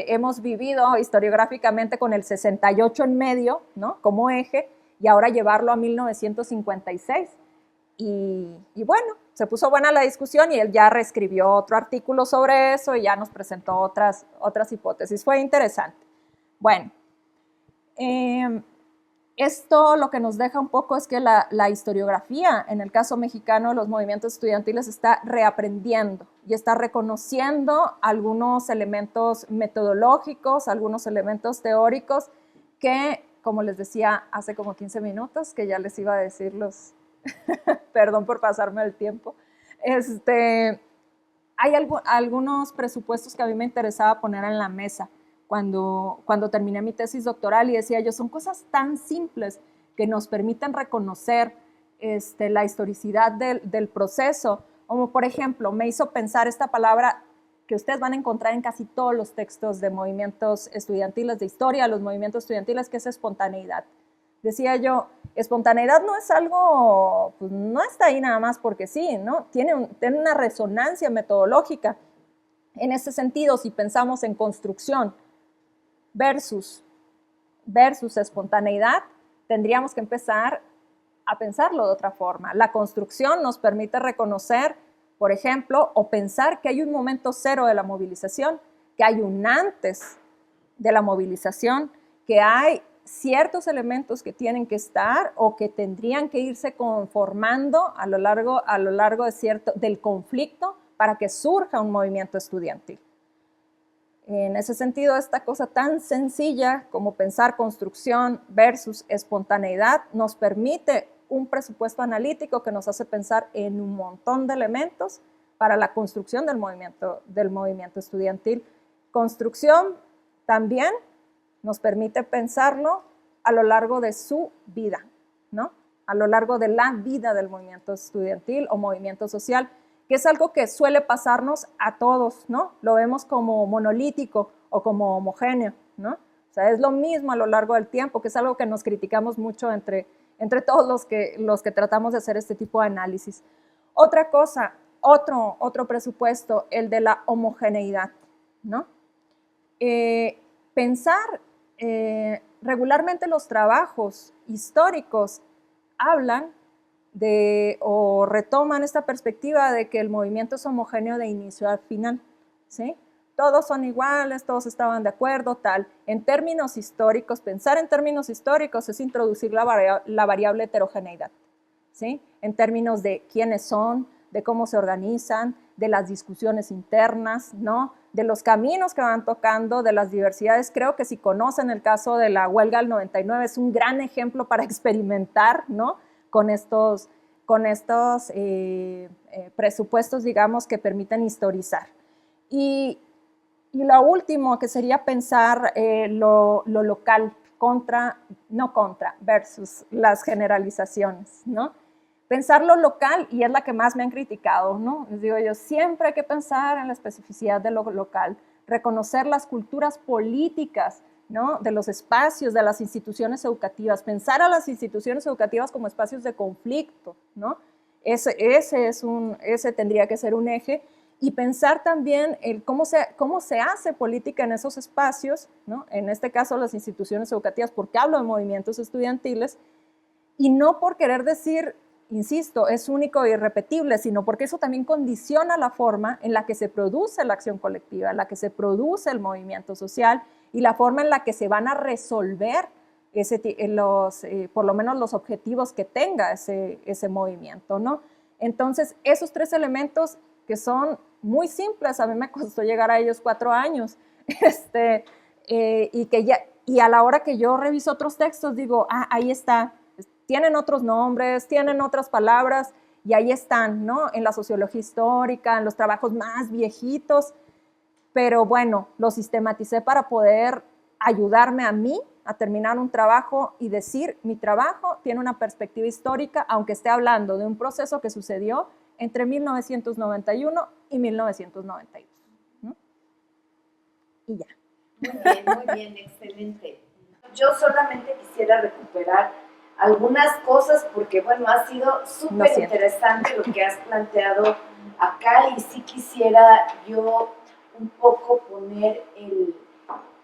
hemos vivido historiográficamente con el 68 en medio, ¿no? Como eje, y ahora llevarlo a 1956? Y bueno, se puso buena la discusión y él ya reescribió otro artículo sobre eso y ya nos presentó otras hipótesis. Fue interesante. Bueno, esto lo que nos deja un poco es que la historiografía, en el caso mexicano de los movimientos estudiantiles, está reaprendiendo y está reconociendo algunos elementos metodológicos, algunos elementos teóricos que, como les decía hace como 15 minutos, que ya les iba a decir perdón por pasarme el tiempo, hay algunos presupuestos que a mí me interesaba poner en la mesa cuando terminé mi tesis doctoral, y decía yo, son cosas tan simples que nos permiten reconocer la historicidad del proceso, como por ejemplo, me hizo pensar esta palabra que ustedes van a encontrar en casi todos los textos de movimientos estudiantiles, de historia de los movimientos estudiantiles, que es espontaneidad. Decía yo, espontaneidad no es algo, pues no está ahí nada más porque sí, ¿no? Tiene una resonancia metodológica. En ese sentido, si pensamos en construcción versus espontaneidad, tendríamos que empezar a pensarlo de otra forma. La construcción nos permite reconocer, por ejemplo, o pensar que hay un momento cero de la movilización, que hay un antes de la movilización, que hay ciertos elementos que tienen que estar o que tendrían que irse conformando a lo largo del conflicto para que surja un movimiento estudiantil. En ese sentido, esta cosa tan sencilla como pensar construcción versus espontaneidad nos permite un presupuesto analítico que nos hace pensar en un montón de elementos para la construcción del movimiento estudiantil. Construcción también nos permite pensarlo a lo largo de su vida, ¿no? A lo largo de la vida del movimiento estudiantil o movimiento social, que es algo que suele pasarnos a todos, ¿no? Lo vemos como monolítico o como homogéneo, ¿no? O sea, es lo mismo a lo largo del tiempo, que es algo que nos criticamos mucho entre todos los que tratamos de hacer este tipo de análisis. Otra cosa, otro presupuesto, el de la homogeneidad, ¿no? Pensar, regularmente los trabajos históricos hablan o retoman esta perspectiva de que el movimiento es homogéneo de inicio al final, ¿sí? Todos son iguales, todos estaban de acuerdo, tal. En términos históricos, pensar en términos históricos es introducir la variable heterogeneidad, ¿sí? En términos de quiénes son, de cómo se organizan, de las discusiones internas, ¿no? De los caminos que van tocando, de las diversidades. Creo que si conocen el caso de la huelga del 99, es un gran ejemplo para experimentar, ¿no? Con estos presupuestos, digamos, que permiten historizar. Y lo último, que sería pensar lo local versus las generalizaciones, ¿no? Pensar lo local, y es la que más me han criticado, ¿no? Les digo yo, siempre hay que pensar en la especificidad de lo local, reconocer las culturas políticas, ¿no? De los espacios, de las instituciones educativas, pensar a las instituciones educativas como espacios de conflicto, ¿no? Ese tendría que ser un eje, y pensar también el cómo se hace política en esos espacios, ¿no? En este caso las instituciones educativas, porque hablo de movimientos estudiantiles, y no por querer decir, insisto, es único e irrepetible, sino porque eso también condiciona la forma en la que se produce la acción colectiva, en la que se produce el movimiento social y la forma en la que se van a resolver por lo menos los objetivos que tenga ese movimiento, ¿no? Entonces, esos tres elementos que son muy simples, a mí me costó llegar a ellos 4 años, y a la hora que yo reviso otros textos digo, ahí está, tienen otros nombres, tienen otras palabras, y ahí están, ¿no? En la sociología histórica, en los trabajos más viejitos, pero bueno, lo sistematicé para poder ayudarme a mí a terminar un trabajo y decir, mi trabajo tiene una perspectiva histórica, aunque esté hablando de un proceso que sucedió entre 1991 y 1992. ¿No? Y ya. Muy bien, excelente. Yo solamente quisiera recuperar algunas cosas porque, bueno, ha sido súper interesante lo que has planteado acá, y sí quisiera yo un poco poner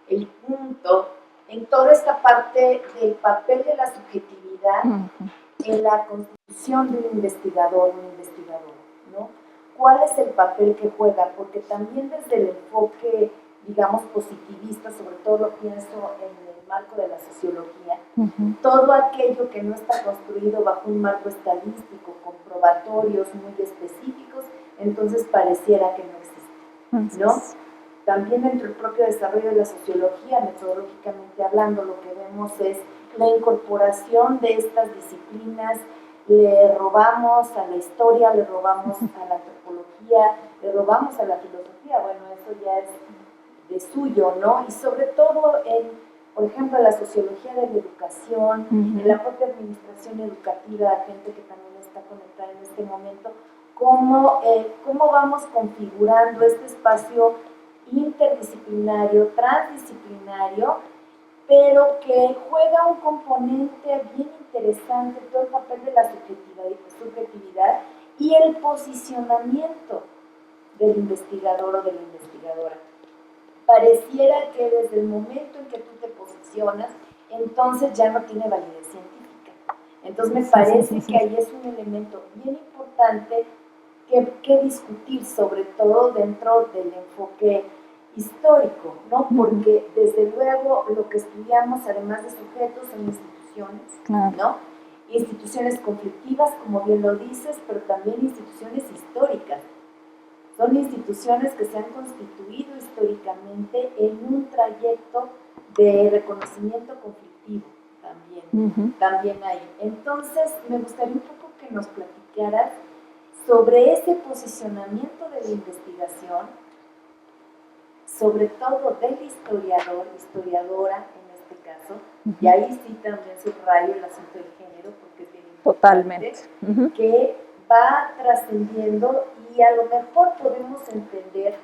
el punto en toda esta parte del papel de la subjetividad en la construcción de un investigador, una investigadora, ¿no? ¿Cuál es el papel que juega? Porque también desde el enfoque, digamos, positivista, sobre todo lo pienso en el marco de la sociología, todo aquello que no está construido bajo un marco estadístico, con probatorios muy específicos, entonces pareciera que no existe, ¿no? También dentro del propio desarrollo de la sociología, metodológicamente hablando, lo que vemos es la incorporación de estas disciplinas. Le robamos a la historia, le robamos a la antropología, le robamos a la filosofía, bueno, eso ya es de suyo, ¿no? Y sobre todo por ejemplo, en la sociología de la educación, en la propia administración educativa, gente que también está conectada en este momento, cómo vamos configurando este espacio interdisciplinario, transdisciplinario, pero que juega un componente bien interesante, todo el papel de la subjetividad y el posicionamiento del investigador o de la investigadora. Pareciera que desde el momento en que tú te posicionas, entonces ya no tiene validez científica. Entonces me parece que ahí es un elemento bien importante que discutir, sobre todo dentro del enfoque histórico, ¿no? Porque desde luego lo que estudiamos, además de sujetos, son instituciones, ¿no? Instituciones conflictivas, como bien lo dices, pero también instituciones históricas. Son instituciones que se han constituido históricamente en un trayecto de reconocimiento conflictivo también, también hay. Entonces, me gustaría un poco que nos platicaras sobre ese posicionamiento de la investigación, sobre todo del historiador, historiadora en este caso, y ahí sí también subrayo el asunto del género, porque es bien importante, que va trascendiendo y a lo mejor podemos entender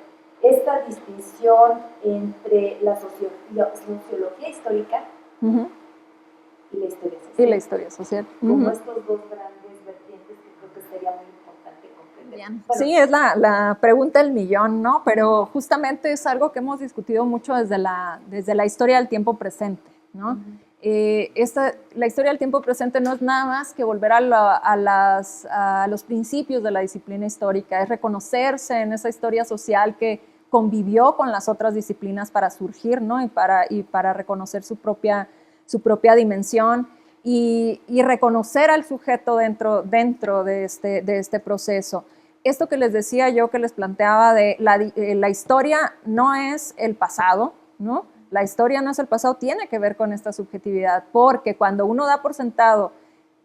esta distinción entre la sociología histórica y la historia social. Y la historia social. Como estos dos grandes vertientes que creo que sería muy importante comprender. Bueno, sí, es la pregunta del millón, ¿no? Pero justamente es algo que hemos discutido mucho desde la historia del tiempo presente, ¿no? La historia del tiempo presente no es nada más que volver a los principios de la disciplina histórica, es reconocerse en esa historia social que convivió con las otras disciplinas para surgir, ¿no? y para reconocer su propia dimensión y reconocer al sujeto dentro de este proceso. Esto que les decía yo, que les planteaba de la historia no es el pasado, ¿no? La historia no es el pasado, tiene que ver con esta subjetividad, porque cuando uno da por sentado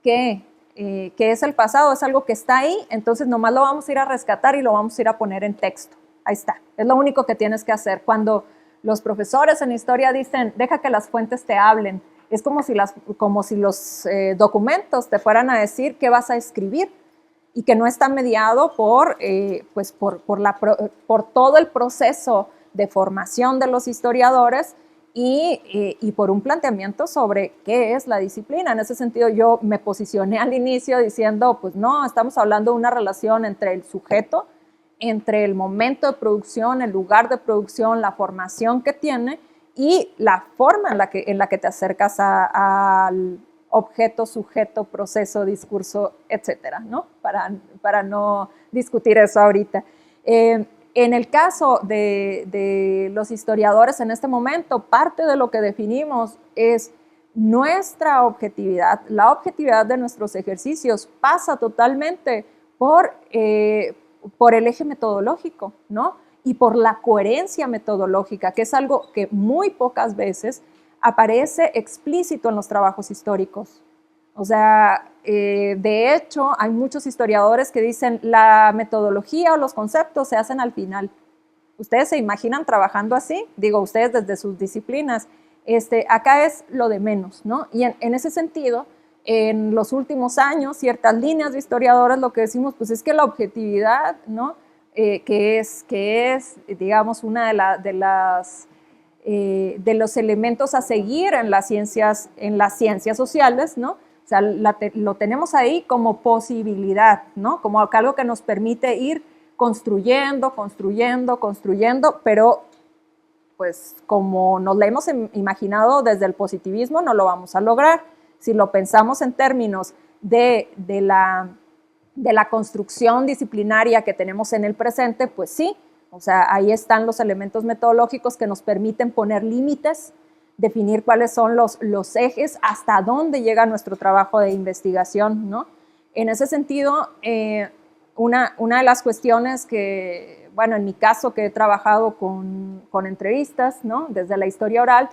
que es el pasado, es algo que está ahí, entonces nomás lo vamos a ir a rescatar y lo vamos a ir a poner en texto. Ahí está, es lo único que tienes que hacer. Cuando los profesores en historia dicen, deja que las fuentes te hablen, es como si los documentos te fueran a decir qué vas a escribir y que no está mediado por todo el proceso de formación de los historiadores y por un planteamiento sobre qué es la disciplina. En ese sentido, yo me posicioné al inicio diciendo, pues no, estamos hablando de una relación entre el sujeto, entre el momento de producción, el lugar de producción, la formación que tiene y la forma en la que te acercas al objeto, sujeto, proceso, discurso, etcétera, ¿no? Para no discutir eso ahorita. En el caso de los historiadores en este momento, parte de lo que definimos es nuestra objetividad. La objetividad de nuestros ejercicios pasa totalmente por el eje metodológico, ¿no? Y por la coherencia metodológica, que es algo que muy pocas veces aparece explícito en los trabajos históricos. O sea, de hecho, hay muchos historiadores que dicen la metodología o los conceptos se hacen al final. ¿Ustedes se imaginan trabajando así? Digo, ustedes desde sus disciplinas. Acá es lo de menos, ¿no? Y en ese sentido, en los últimos años, ciertas líneas de historiadores lo que decimos, pues es que la objetividad, ¿no? Que es, digamos, una de los elementos a seguir en las ciencias sociales, ¿no? O sea, lo tenemos ahí como posibilidad, ¿no? Como algo que nos permite ir construyendo, pero pues como nos lo hemos imaginado desde el positivismo, no lo vamos a lograr. Si lo pensamos en términos de la construcción disciplinaria que tenemos en el presente, pues sí, o sea, ahí están los elementos metodológicos que nos permiten poner límites, definir cuáles son los ejes, hasta dónde llega nuestro trabajo de investigación, ¿no? En ese sentido, una de las cuestiones que, bueno, en mi caso que he trabajado con entrevistas, ¿no? Desde la historia oral,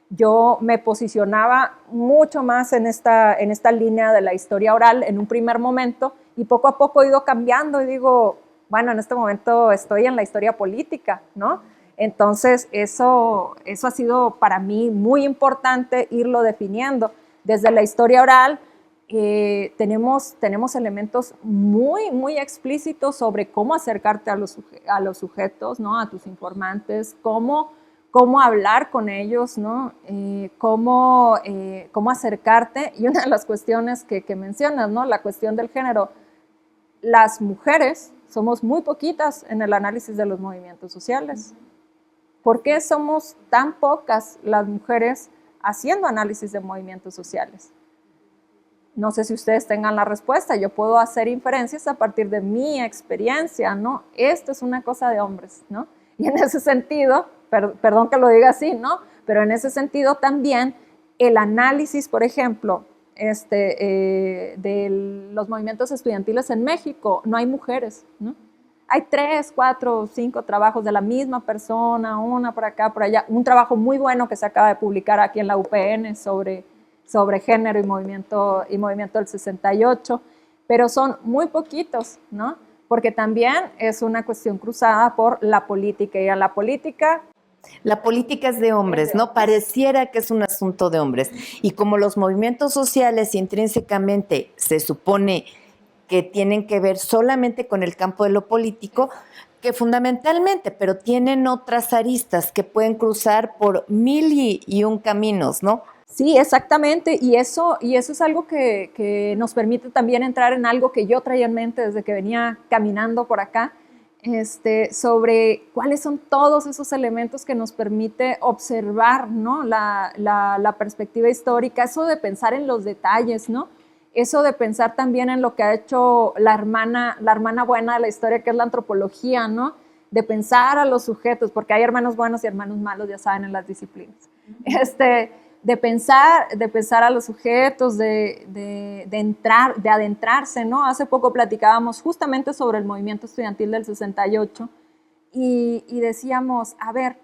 yo me posicionaba mucho más en esta línea de la historia oral en un primer momento y poco a poco he ido cambiando y digo, bueno, en este momento estoy en la historia política, ¿no? Entonces, eso ha sido para mí muy importante irlo definiendo. Desde la historia oral tenemos elementos muy, muy explícitos sobre cómo acercarte a los sujetos, ¿no? A tus informantes, cómo hablar con ellos, ¿no? Cómo acercarte. Y una de las cuestiones que mencionas, ¿no? La cuestión del género. Las mujeres Somos muy poquitas en el análisis de los movimientos sociales. ¿Por qué somos tan pocas las mujeres haciendo análisis de movimientos sociales? No sé si ustedes tengan la respuesta, yo puedo hacer inferencias a partir de mi experiencia, ¿no? Esto es una cosa de hombres, ¿no? Y en ese sentido, perdón que lo diga así, ¿no? Pero en ese sentido también el análisis, por ejemplo, de los movimientos estudiantiles en México, no hay mujeres, ¿no? Hay 3, 4, 5 trabajos de la misma persona, una por acá, por allá. Un trabajo muy bueno que se acaba de publicar aquí en la UPN sobre género y movimiento del 68, pero son muy poquitos, ¿no? Porque también es una cuestión cruzada por la política, y a la política... La política es de hombres, ¿no? Pareciera que es un asunto de hombres. Y como los movimientos sociales intrínsecamente se supone que tienen que ver solamente con el campo de lo político, que fundamentalmente, pero tienen otras aristas que pueden cruzar por mil y un caminos, ¿no? Sí, exactamente, y eso es algo que nos permite también entrar en algo que yo traía en mente desde que venía caminando por acá, sobre cuáles son todos esos elementos que nos permite observar, ¿no? la perspectiva histórica, eso de pensar en los detalles, ¿no? Eso de pensar también en lo que ha hecho la hermana buena de la historia, que es la antropología, ¿no? De pensar a los sujetos, porque hay hermanos buenos y hermanos malos, ya saben, en las disciplinas. De pensar a los sujetos, de adentrarse, ¿no? Hace poco platicábamos justamente sobre el movimiento estudiantil del 68 y decíamos, a ver,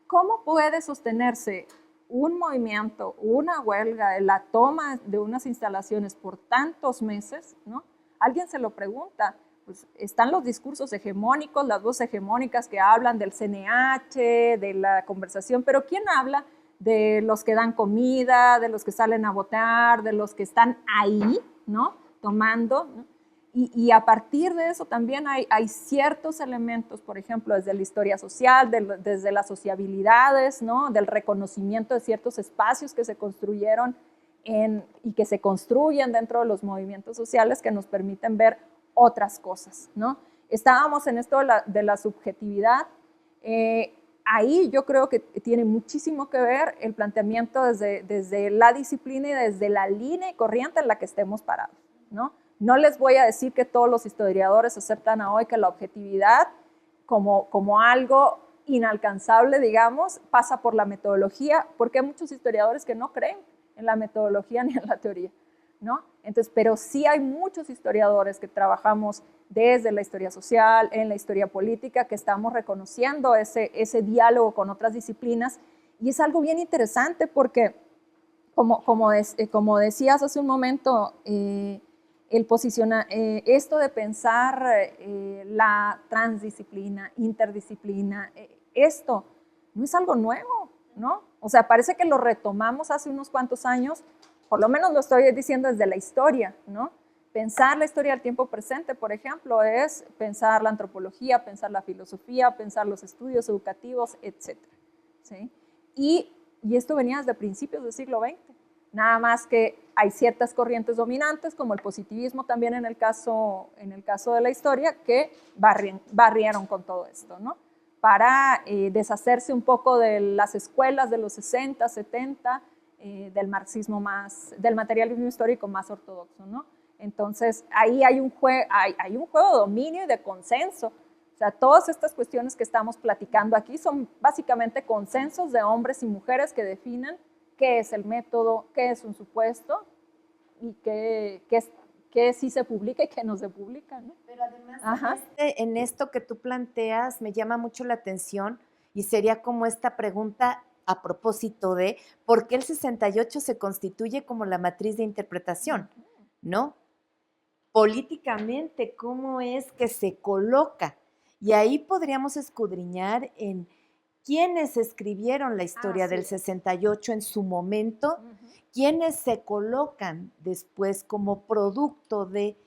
¿cómo puede sostenerse un movimiento, una huelga, la toma de unas instalaciones por tantos meses, ¿no? Alguien se lo pregunta. Pues están los discursos hegemónicos, las voces hegemónicas que hablan del CNH, de la conversación, pero ¿quién habla de los que dan comida, de los que salen a votar, de los que están ahí, ¿no? Tomando, ¿no? Y a partir de eso también hay ciertos elementos, por ejemplo, desde la historia social, desde las sociabilidades, ¿no? Del reconocimiento de ciertos espacios que se construyeron y que se construyen dentro de los movimientos sociales que nos permiten ver otras cosas, ¿no? Estábamos en esto de la subjetividad. Ahí yo creo que tiene muchísimo que ver el planteamiento desde la disciplina y desde la línea y corriente en la que estemos parados, ¿no? No les voy a decir que todos los historiadores aceptan hoy que la objetividad como algo inalcanzable, digamos, pasa por la metodología, porque hay muchos historiadores que no creen en la metodología ni en la teoría, ¿no? Entonces, pero sí hay muchos historiadores que trabajamos desde la historia social, en la historia política, que estamos reconociendo ese diálogo con otras disciplinas, y es algo bien interesante porque, como decías hace un momento, esto de pensar la transdisciplina, interdisciplina, esto no es algo nuevo, ¿no? O sea, parece que lo retomamos hace unos cuantos años, por lo menos lo estoy diciendo desde la historia, ¿no? Pensar la historia del tiempo presente, por ejemplo, es pensar la antropología, pensar la filosofía, pensar los estudios educativos, etc. ¿Sí? Y esto venía desde principios del siglo XX. Nada más que hay ciertas corrientes dominantes, como el positivismo también en el caso de la historia, que barrieron con todo esto, ¿no? Para deshacerse un poco de las escuelas de los 60, 70, del marxismo del materialismo histórico más ortodoxo, ¿no? Entonces, ahí hay un juego de dominio y de consenso. O sea, todas estas cuestiones que estamos platicando aquí son básicamente consensos de hombres y mujeres que definen qué es el método, qué es un supuesto y qué sí se publica y qué no se publica, ¿no? Pero además en esto que tú planteas me llama mucho la atención y sería como esta pregunta a propósito de por qué el 68 se constituye como la matriz de interpretación, ¿no? Políticamente, ¿cómo es que se coloca? Y ahí podríamos escudriñar en quiénes escribieron la historia del 68 en su momento, quiénes se colocan después como producto de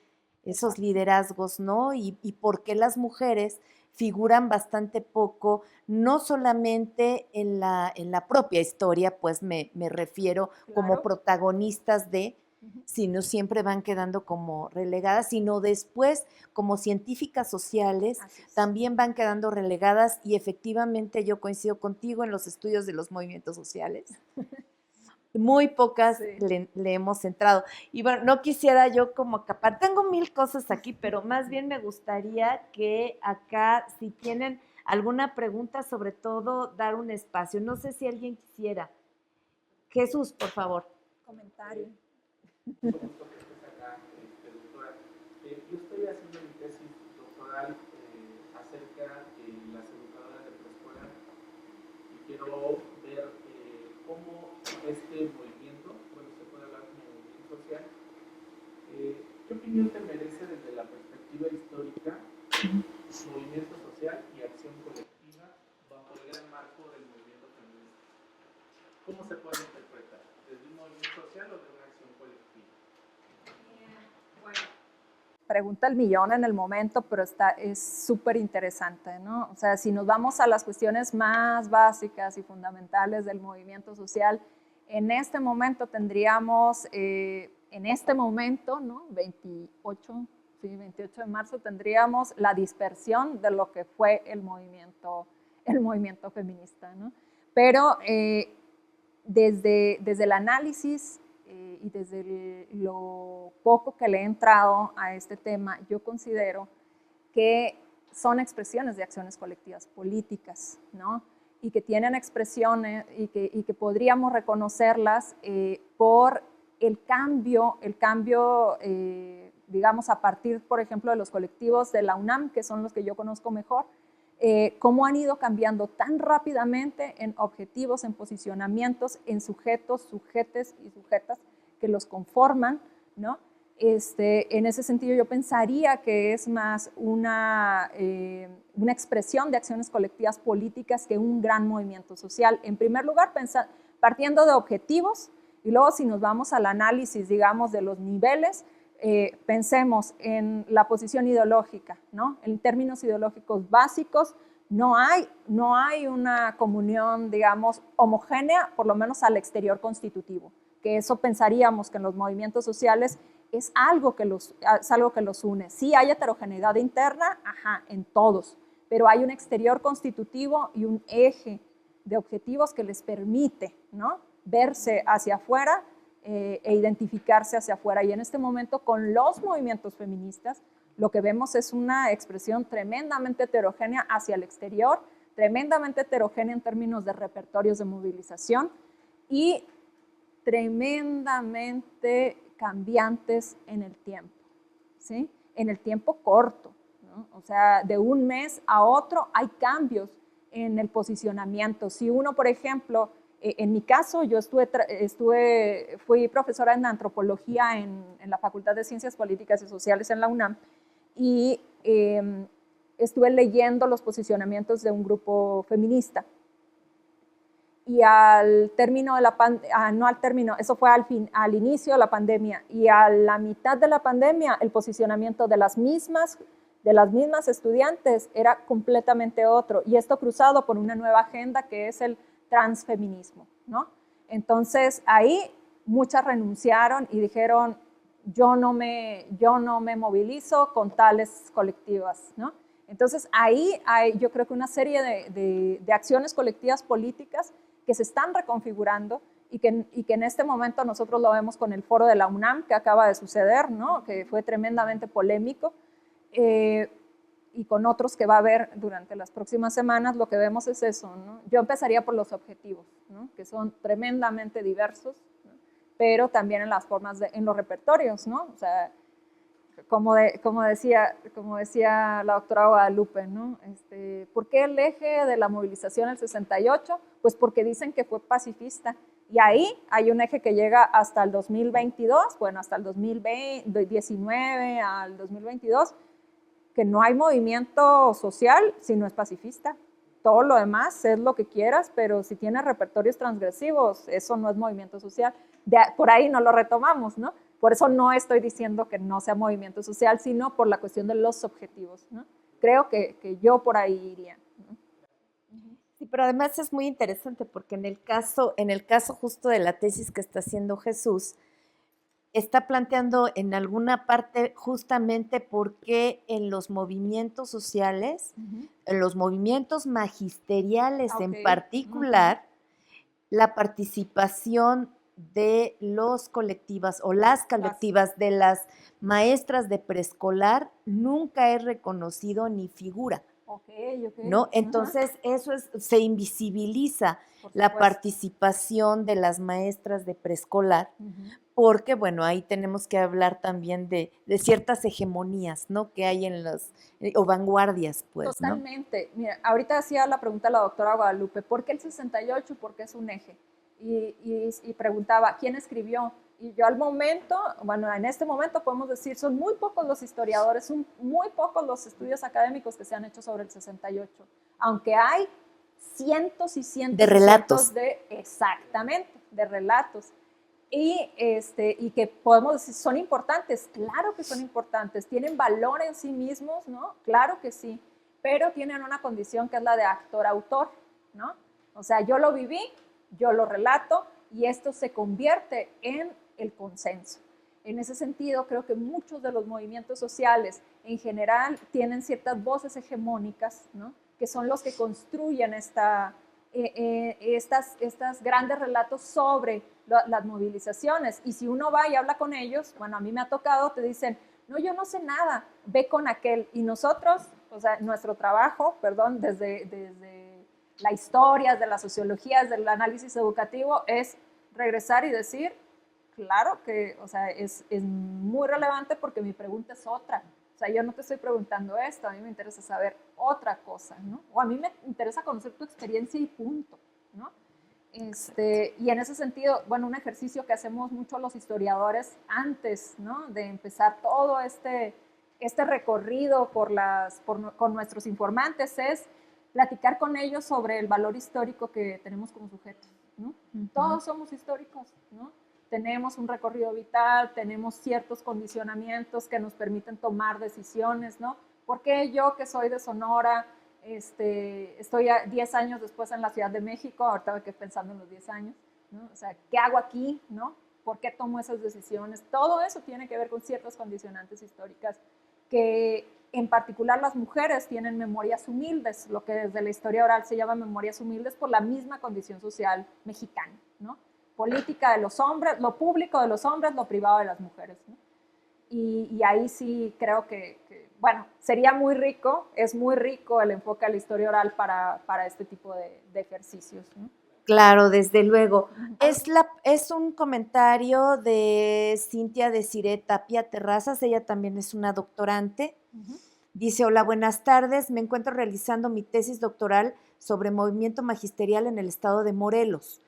esos liderazgos, ¿no? Y por qué las mujeres figuran bastante poco, no solamente en la propia historia, pues me refiero como protagonistas de, sino siempre van quedando como relegadas, sino después como científicas sociales también van quedando relegadas y efectivamente yo coincido contigo en los estudios de los movimientos sociales. Muy pocas le hemos entrado. Y bueno, no quisiera yo como acapar, tengo 1000 cosas aquí, pero más bien me gustaría que acá, si tienen alguna pregunta, sobre todo dar un espacio. No sé si alguien quisiera. Jesús, por favor. Comentario. Doctora, yo estoy haciendo mi tesis doctoral acerca de las educadoras de preescolar y quiero ver cómo este movimiento, bueno, se puede hablar de movimiento social, ¿qué opinión te merece desde la perspectiva histórica movimiento social y acción colectiva bajo el gran marco del movimiento feminista? ¿Cómo se puede interpretar? ¿Desde un movimiento social o de una acción colectiva? Bueno, pregunta el millón en el momento, pero es súper interesante, ¿no? O sea, si nos vamos a las cuestiones más básicas y fundamentales del movimiento social, en este momento tendríamos, ¿no? 28 de marzo, tendríamos la dispersión de lo que fue el movimiento feminista, ¿no? Pero desde el análisis y desde lo poco que le he entrado a este tema, yo considero que son expresiones de acciones colectivas políticas, ¿no? Y que tienen expresiones y que podríamos reconocerlas por el cambio digamos, a partir, por ejemplo, de los colectivos de la UNAM, que son los que yo conozco mejor, cómo han ido cambiando tan rápidamente en objetivos, en posicionamientos, en sujetos, sujetes y sujetas que los conforman, ¿no? En ese sentido yo pensaría que es más una expresión de acciones colectivas políticas que un gran movimiento social. En primer lugar, partiendo de objetivos, y luego si nos vamos al análisis, digamos, de los niveles, pensemos en la posición ideológica, ¿no? En términos ideológicos básicos, no hay una comunión, digamos, homogénea, por lo menos al exterior constitutivo, que eso pensaríamos que en los movimientos sociales es algo que los une. Sí hay heterogeneidad interna, en todos, pero hay un exterior constitutivo y un eje de objetivos que les permite, ¿no?, verse hacia afuera e identificarse hacia afuera. Y en este momento, con los movimientos feministas, lo que vemos es una expresión tremendamente heterogénea hacia el exterior, tremendamente heterogénea en términos de repertorios de movilización y tremendamente cambiantes en el tiempo, ¿sí? En el tiempo corto, ¿no? O sea, de un mes a otro hay cambios en el posicionamiento. Si uno, por ejemplo, en mi caso, yo fui profesora en antropología en la Facultad de Ciencias Políticas y Sociales en la UNAM y estuve leyendo los posicionamientos de un grupo feminista. Y al término de la pandemia, no al término, eso fue al inicio de la pandemia, y a la mitad de la pandemia el posicionamiento de las mismas estudiantes era completamente otro, y esto cruzado por una nueva agenda que es el transfeminismo, ¿no? Entonces ahí muchas renunciaron y dijeron, yo no me movilizo con tales colectivas, ¿no? Entonces ahí hay, yo creo que una serie de acciones colectivas políticas que se están reconfigurando y que en este momento nosotros lo vemos con el foro de la UNAM que acaba de suceder, ¿no?, que fue tremendamente polémico, y con otros que va a haber durante las próximas semanas. Lo que vemos es eso, ¿no? Yo empezaría por los objetivos, ¿no?, que son tremendamente diversos, ¿no?, pero también en las formas, en los repertorios, ¿no? O sea, como decía la doctora Guadalupe, ¿no? ¿Por qué el eje de la movilización del 68? Pues porque dicen que fue pacifista. Y ahí hay un eje que llega hasta el 2022, bueno, hasta el 2019 al 2022, que no hay movimiento social si no es pacifista. Todo lo demás es lo que quieras, pero si tiene repertorios transgresivos, eso no es movimiento social. Por ahí no lo retomamos, ¿no? Por eso no estoy diciendo que no sea movimiento social, sino por la cuestión de los objetivos, ¿no? Creo que yo por ahí iría, ¿no? Sí, pero además es muy interesante porque en el caso justo de la tesis que está haciendo Jesús, está planteando en alguna parte justamente por qué en los movimientos sociales, en los movimientos magisteriales en particular, la participación de los colectivas o las colectivas de las maestras de preescolar nunca es reconocido ni figura. ¿No? Entonces, se invisibiliza la participación de las maestras de preescolar, porque, bueno, ahí tenemos que hablar también de ciertas hegemonías, ¿no? Que hay en las, o vanguardias, pues, Totalmente. ¿No? Mira, ahorita hacía la pregunta la doctora Guadalupe, ¿por qué el 68? ¿Por qué es un eje? Y preguntaba, ¿quién escribió? Y yo al momento, bueno, en este momento podemos decir, son muy pocos los historiadores, son muy pocos los estudios académicos que se han hecho sobre el 68, aunque hay cientos y cientos de relatos. Exactamente, de relatos. Y que podemos decir, ¿son importantes? Claro que son importantes, tienen valor en sí mismos, ¿no? Claro que sí, pero tienen una condición que es la de actor-autor, ¿no? O sea, yo lo viví, yo lo relato y esto se convierte en el consenso. En ese sentido, creo que muchos de los movimientos sociales en general tienen ciertas voces hegemónicas, ¿no? Que son los que construyen estas grandes relatos sobre las movilizaciones. Y si uno va y habla con ellos, bueno, a mí me ha tocado, te dicen, no, yo no sé nada, ve con aquel. Y nosotros, o sea, nuestro trabajo, perdón, desde la historia, desde la sociología, desde el análisis educativo, es regresar y decir, claro que, o sea, es muy relevante porque mi pregunta es otra. O sea, yo no te estoy preguntando esto, a mí me interesa saber otra cosa, ¿no? O a mí me interesa conocer tu experiencia y punto, ¿no? Y en ese sentido, bueno, un ejercicio que hacemos mucho los historiadores antes, ¿no? De empezar todo este recorrido con nuestros informantes es platicar con ellos sobre el valor histórico que tenemos como sujetos, ¿no? Todos somos históricos, ¿no? Tenemos un recorrido vital, tenemos ciertos condicionamientos que nos permiten tomar decisiones, ¿no? ¿Por qué yo, que soy de Sonora, estoy 10 años después en la Ciudad de México? Ahorita me quedé pensando en los 10 años, ¿no? O sea, ¿qué hago aquí, no? ¿Por qué tomo esas decisiones? Todo eso tiene que ver con ciertas condicionantes históricas que, en particular, las mujeres tienen memorias humildes, lo que desde la historia oral se llama memorias humildes por la misma condición social mexicana, ¿no? Política de los hombres, lo público de los hombres, lo privado de las mujeres, ¿no? Y ahí sí creo que, bueno, sería muy rico, es muy rico el enfoque a la historia oral para este tipo de ejercicios, ¿no? Claro, desde luego. Es un comentario de Cintia Desiree Tapia Terrazas, ella también es una doctorante. Dice, hola, buenas tardes, me encuentro realizando mi tesis doctoral sobre movimiento magisterial en el estado de Morelos.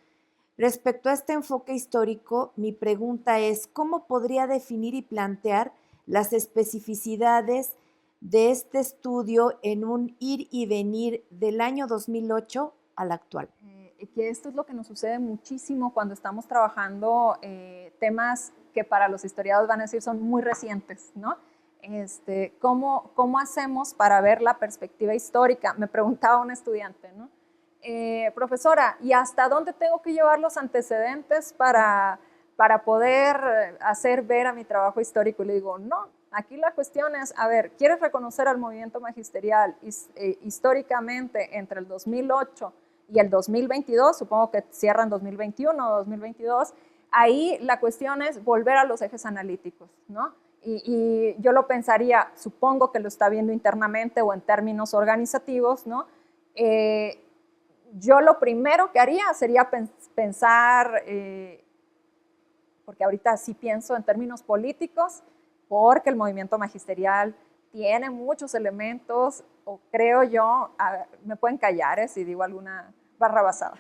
Respecto a este enfoque histórico, mi pregunta es, ¿cómo podría definir y plantear las especificidades de este estudio en un ir y venir del año 2008 al actual? Que esto es lo que nos sucede muchísimo cuando estamos trabajando temas que para los historiadores van a decir son muy recientes, ¿no? ¿Cómo hacemos para ver la perspectiva histórica? Me preguntaba un estudiante, ¿no? Profesora, ¿y hasta dónde tengo que llevar los antecedentes para poder hacer ver a mi trabajo histórico? Y le digo, no, aquí la cuestión es, a ver, ¿quieres reconocer al movimiento magisterial históricamente entre el 2008 y el 2022? Supongo que cierra en 2021 o 2022. Ahí la cuestión es volver a los ejes analíticos, ¿no? Y yo lo pensaría, supongo que lo está viendo internamente o en términos organizativos, ¿no? Yo lo primero que haría sería pensar, porque ahorita sí pienso en términos políticos, porque el movimiento magisterial tiene muchos elementos, o creo yo, me pueden callar si digo alguna barrabasada,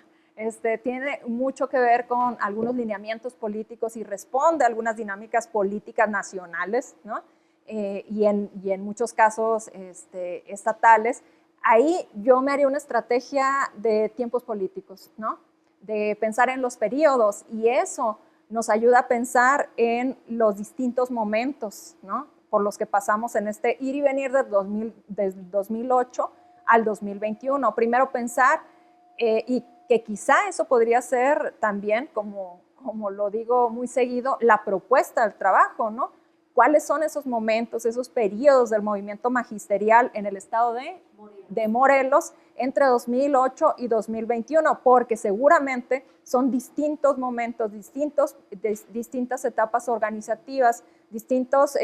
tiene mucho que ver con algunos lineamientos políticos y responde a algunas dinámicas políticas nacionales, ¿no? Y en muchos casos estatales. Ahí yo me haría una estrategia de tiempos políticos, ¿no? De pensar en los periodos, y eso nos ayuda a pensar en los distintos momentos, ¿no? Por los que pasamos en este ir y venir desde 2008 al 2021. Primero pensar, y que quizá eso podría ser también como como lo digo muy seguido, la propuesta del trabajo, ¿no? ¿Cuáles son esos momentos, esos periodos del movimiento magisterial en el estado de Morelos entre 2008 y 2021? Porque seguramente son distintos momentos, distintas etapas organizativas, distintos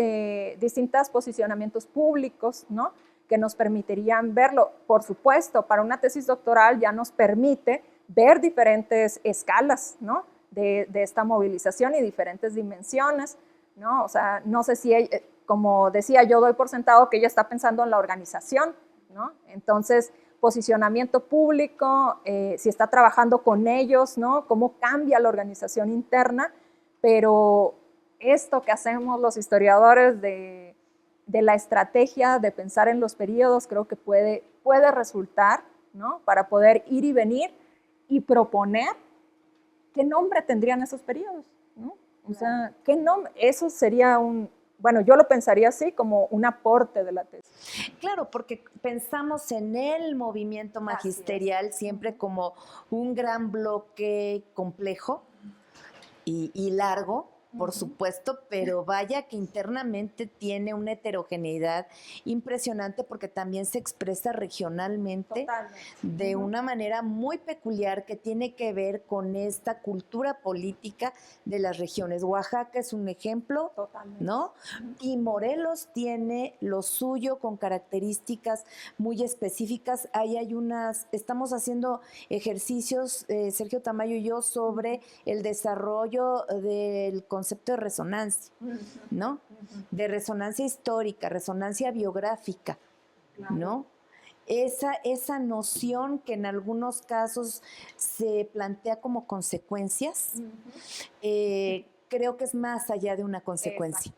posicionamientos públicos, ¿no? Que nos permitirían verlo. Por supuesto, para una tesis doctoral ya nos permite ver diferentes escalas, ¿no? de esta movilización y diferentes dimensiones, ¿no? O sea, no sé si, como decía, yo doy por sentado que ella está pensando en la organización, ¿no? Entonces, posicionamiento público, si está trabajando con ellos, ¿no? Cómo cambia la organización interna, pero esto que hacemos los historiadores de la estrategia de pensar en los periodos, creo que puede resultar, ¿no? Para poder ir y venir y proponer qué nombre tendrían esos periodos, ¿no? O sea, ¿qué nombre? Eso sería bueno, yo lo pensaría así, como un aporte de la tesis. Claro, porque pensamos en el movimiento magisterial siempre como un gran bloque complejo y largo, por supuesto, pero vaya que internamente tiene una heterogeneidad impresionante porque también se expresa regionalmente de una manera muy peculiar que tiene que ver con esta cultura política de las regiones. Oaxaca es un ejemplo, ¿no? Y Morelos tiene lo suyo con características muy específicas. Ahí hay estamos haciendo ejercicios, Sergio Tamayo y yo, sobre el desarrollo del concepto de resonancia, ¿no? De resonancia histórica, resonancia biográfica, ¿no? Esa noción que en algunos casos se plantea como consecuencias, creo que es más allá de una consecuencia.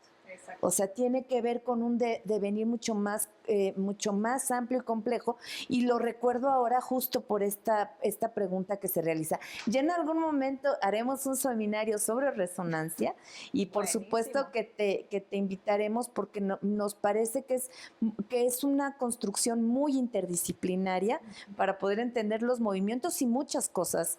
O sea, tiene que ver con un devenir mucho más amplio y complejo, y lo recuerdo ahora justo por esta pregunta que se realiza. Ya en algún momento haremos un seminario sobre resonancia y por supuesto que te invitaremos porque nos parece que es una construcción muy interdisciplinaria para poder entender los movimientos y muchas cosas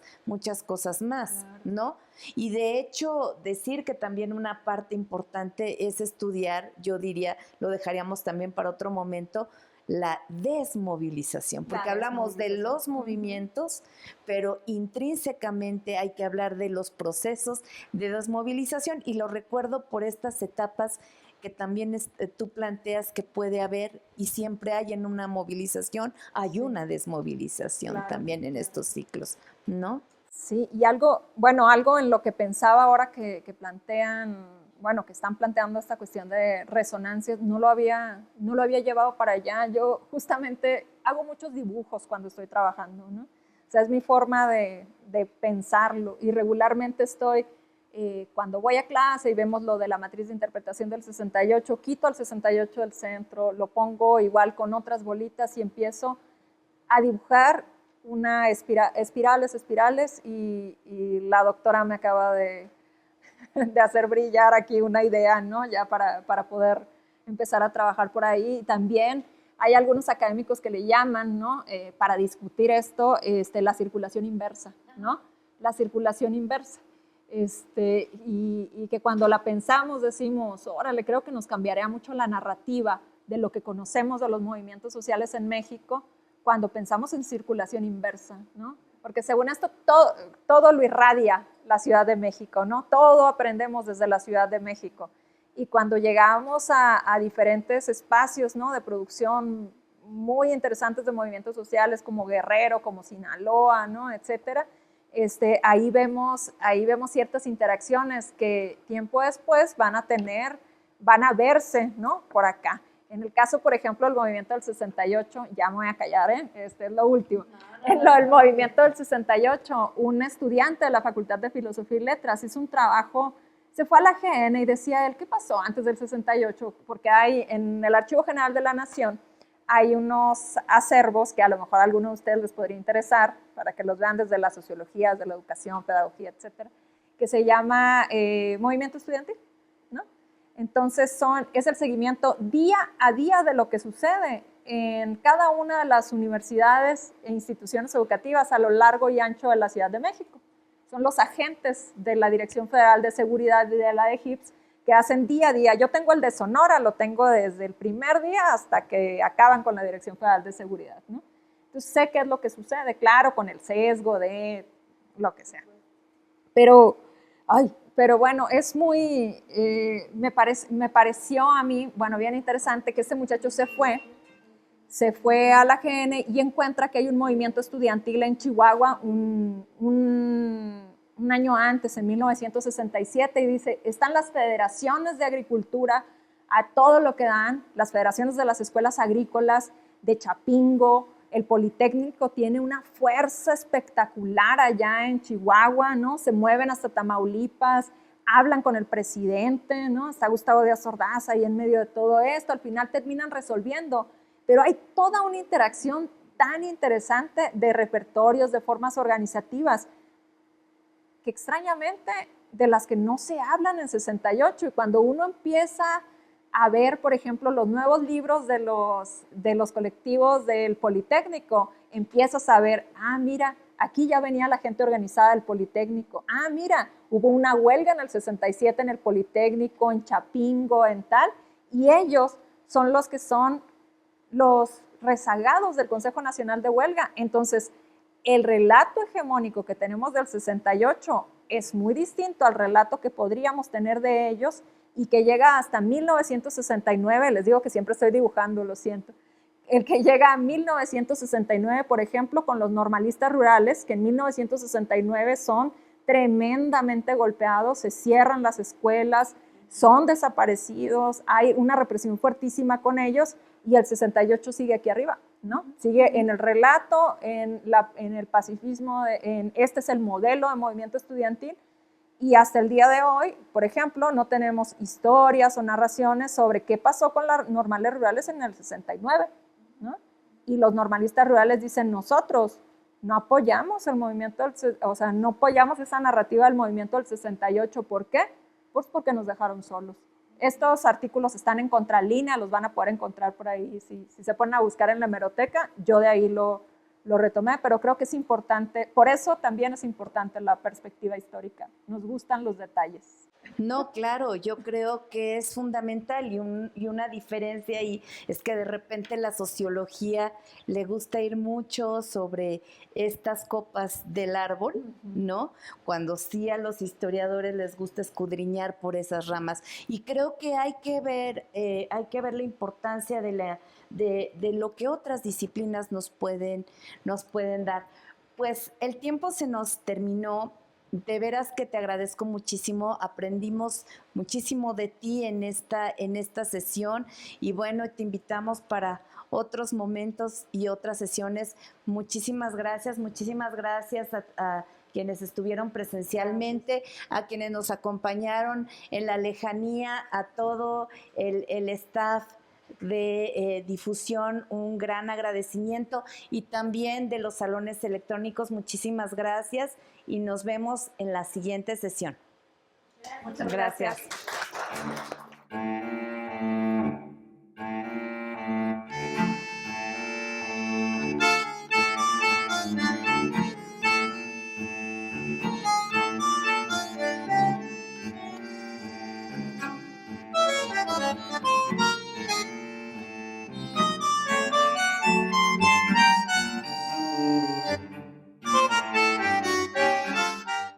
más, ¿no? Y de hecho, decir que también una parte importante es estudiar, yo diría, lo dejaríamos también para otro momento, la desmovilización, porque hablamos de los movimientos, pero intrínsecamente hay que hablar de los procesos de desmovilización, y lo recuerdo por estas etapas que también tú planteas que puede haber y siempre hay en una movilización, hay una desmovilización también en estos ciclos, ¿no? Sí, y algo en lo que pensaba ahora que plantean, que están planteando esta cuestión de resonancias, no lo había llevado para allá. Yo justamente hago muchos dibujos cuando estoy trabajando, ¿no? O sea, es mi forma de pensarlo, y regularmente cuando voy a clase y vemos lo de la matriz de interpretación del 68, quito el 68 del centro, lo pongo igual con otras bolitas y empiezo a dibujar una espirales, y la doctora me acaba de hacer brillar aquí una idea, ¿no? Ya para poder empezar a trabajar por ahí. También hay algunos académicos que le llaman, ¿no? Para discutir esto, la circulación inversa, ¿no? La circulación inversa. Y que cuando la pensamos decimos, órale, creo que nos cambiaría mucho la narrativa de lo que conocemos de los movimientos sociales en México cuando pensamos en circulación inversa, ¿no? Porque según esto, todo lo irradia la Ciudad de México, ¿no? Todo aprendemos desde la Ciudad de México. Y cuando llegamos a diferentes espacios, ¿no? De producción muy interesantes de movimientos sociales como Guerrero, como Sinaloa, ¿no? Etcétera, ahí vemos ciertas interacciones que tiempo después van a verse, ¿no? Por acá. En el caso, por ejemplo, del movimiento del 68, ya me voy a callar, es lo último. En el movimiento del 68, un estudiante de la Facultad de Filosofía y Letras hizo un trabajo, se fue a la GN y decía él, ¿qué pasó antes del 68? Porque en el Archivo General de la Nación hay unos acervos que a lo mejor a algunos de ustedes les podría interesar, para que los vean desde la sociología, desde la educación, pedagogía, etcétera, que se llama Movimiento Estudiantil, ¿no? Entonces es el seguimiento día a día de lo que sucede en cada una de las universidades e instituciones educativas a lo largo y ancho de la Ciudad de México. son los agentes de la Dirección Federal de Seguridad y de la DGIPS, que hacen día a día. Yo tengo el de Sonora, lo tengo desde el primer día hasta que acaban con la Dirección Federal de Seguridad, ¿no? Entonces sé qué es lo que sucede, claro, con el sesgo de lo que sea. Pero bueno, es muy, me pareció a mí, bueno, bien interesante que este muchacho se fue a la GN y encuentra que hay un movimiento estudiantil en Chihuahua un año antes, en 1967, y dice, están las federaciones de agricultura a todo lo que dan, las federaciones de las escuelas agrícolas de Chapingo, el Politécnico tiene una fuerza espectacular allá en Chihuahua, ¿no? Se mueven hasta Tamaulipas, hablan con el presidente, ¿no? Está Gustavo Díaz Ordaz ahí en medio de todo esto, al final terminan resolviendo, pero hay toda una interacción tan interesante de repertorios, de formas organizativas, que extrañamente de las que no se hablan en 68, y cuando uno empieza a ver, por ejemplo, los nuevos libros de los colectivos del Politécnico, empiezas a ver, mira, aquí ya venía la gente organizada del Politécnico, mira, hubo una huelga en el 67 en el Politécnico, en Chapingo, en tal, y ellos son los que son los rezagados del Consejo Nacional de Huelga. Entonces, el relato hegemónico que tenemos del 68 es muy distinto al relato que podríamos tener de ellos y que llega hasta 1969, les digo que siempre estoy dibujando, lo siento, el que llega a 1969, por ejemplo, con los normalistas rurales, que en 1969 son tremendamente golpeados, se cierran las escuelas, son desaparecidos, hay una represión fuertísima con ellos, y el 68 sigue aquí arriba, ¿no? Sigue en el relato, en el pacifismo, este es el modelo de movimiento estudiantil, y hasta el día de hoy, por ejemplo, no tenemos historias o narraciones sobre qué pasó con las normales rurales en el 69, ¿no? Y los normalistas rurales dicen, nosotros no apoyamos el movimiento, no apoyamos esa narrativa del movimiento del 68, ¿por qué? Pues porque nos dejaron solos. Estos artículos están en Contralínea, los van a poder encontrar por ahí, si se ponen a buscar en la hemeroteca, yo de ahí lo retomé, pero creo que es importante, por eso también es importante la perspectiva histórica, nos gustan los detalles. No, claro, yo creo que es fundamental y una diferencia y es que de repente la sociología le gusta ir mucho sobre estas copas del árbol, ¿no? Cuando sí a los historiadores les gusta escudriñar por esas ramas. Y creo que hay que ver la importancia de lo que otras disciplinas nos pueden dar. Pues el tiempo se nos terminó. De veras que te agradezco muchísimo, aprendimos muchísimo de ti en esta sesión y bueno, te invitamos para otros momentos y otras sesiones. Muchísimas gracias a quienes estuvieron presencialmente, a quienes nos acompañaron en la lejanía, a todo el staff de difusión, un gran agradecimiento y también de los salones electrónicos, muchísimas gracias y nos vemos en la siguiente sesión. Muchas gracias.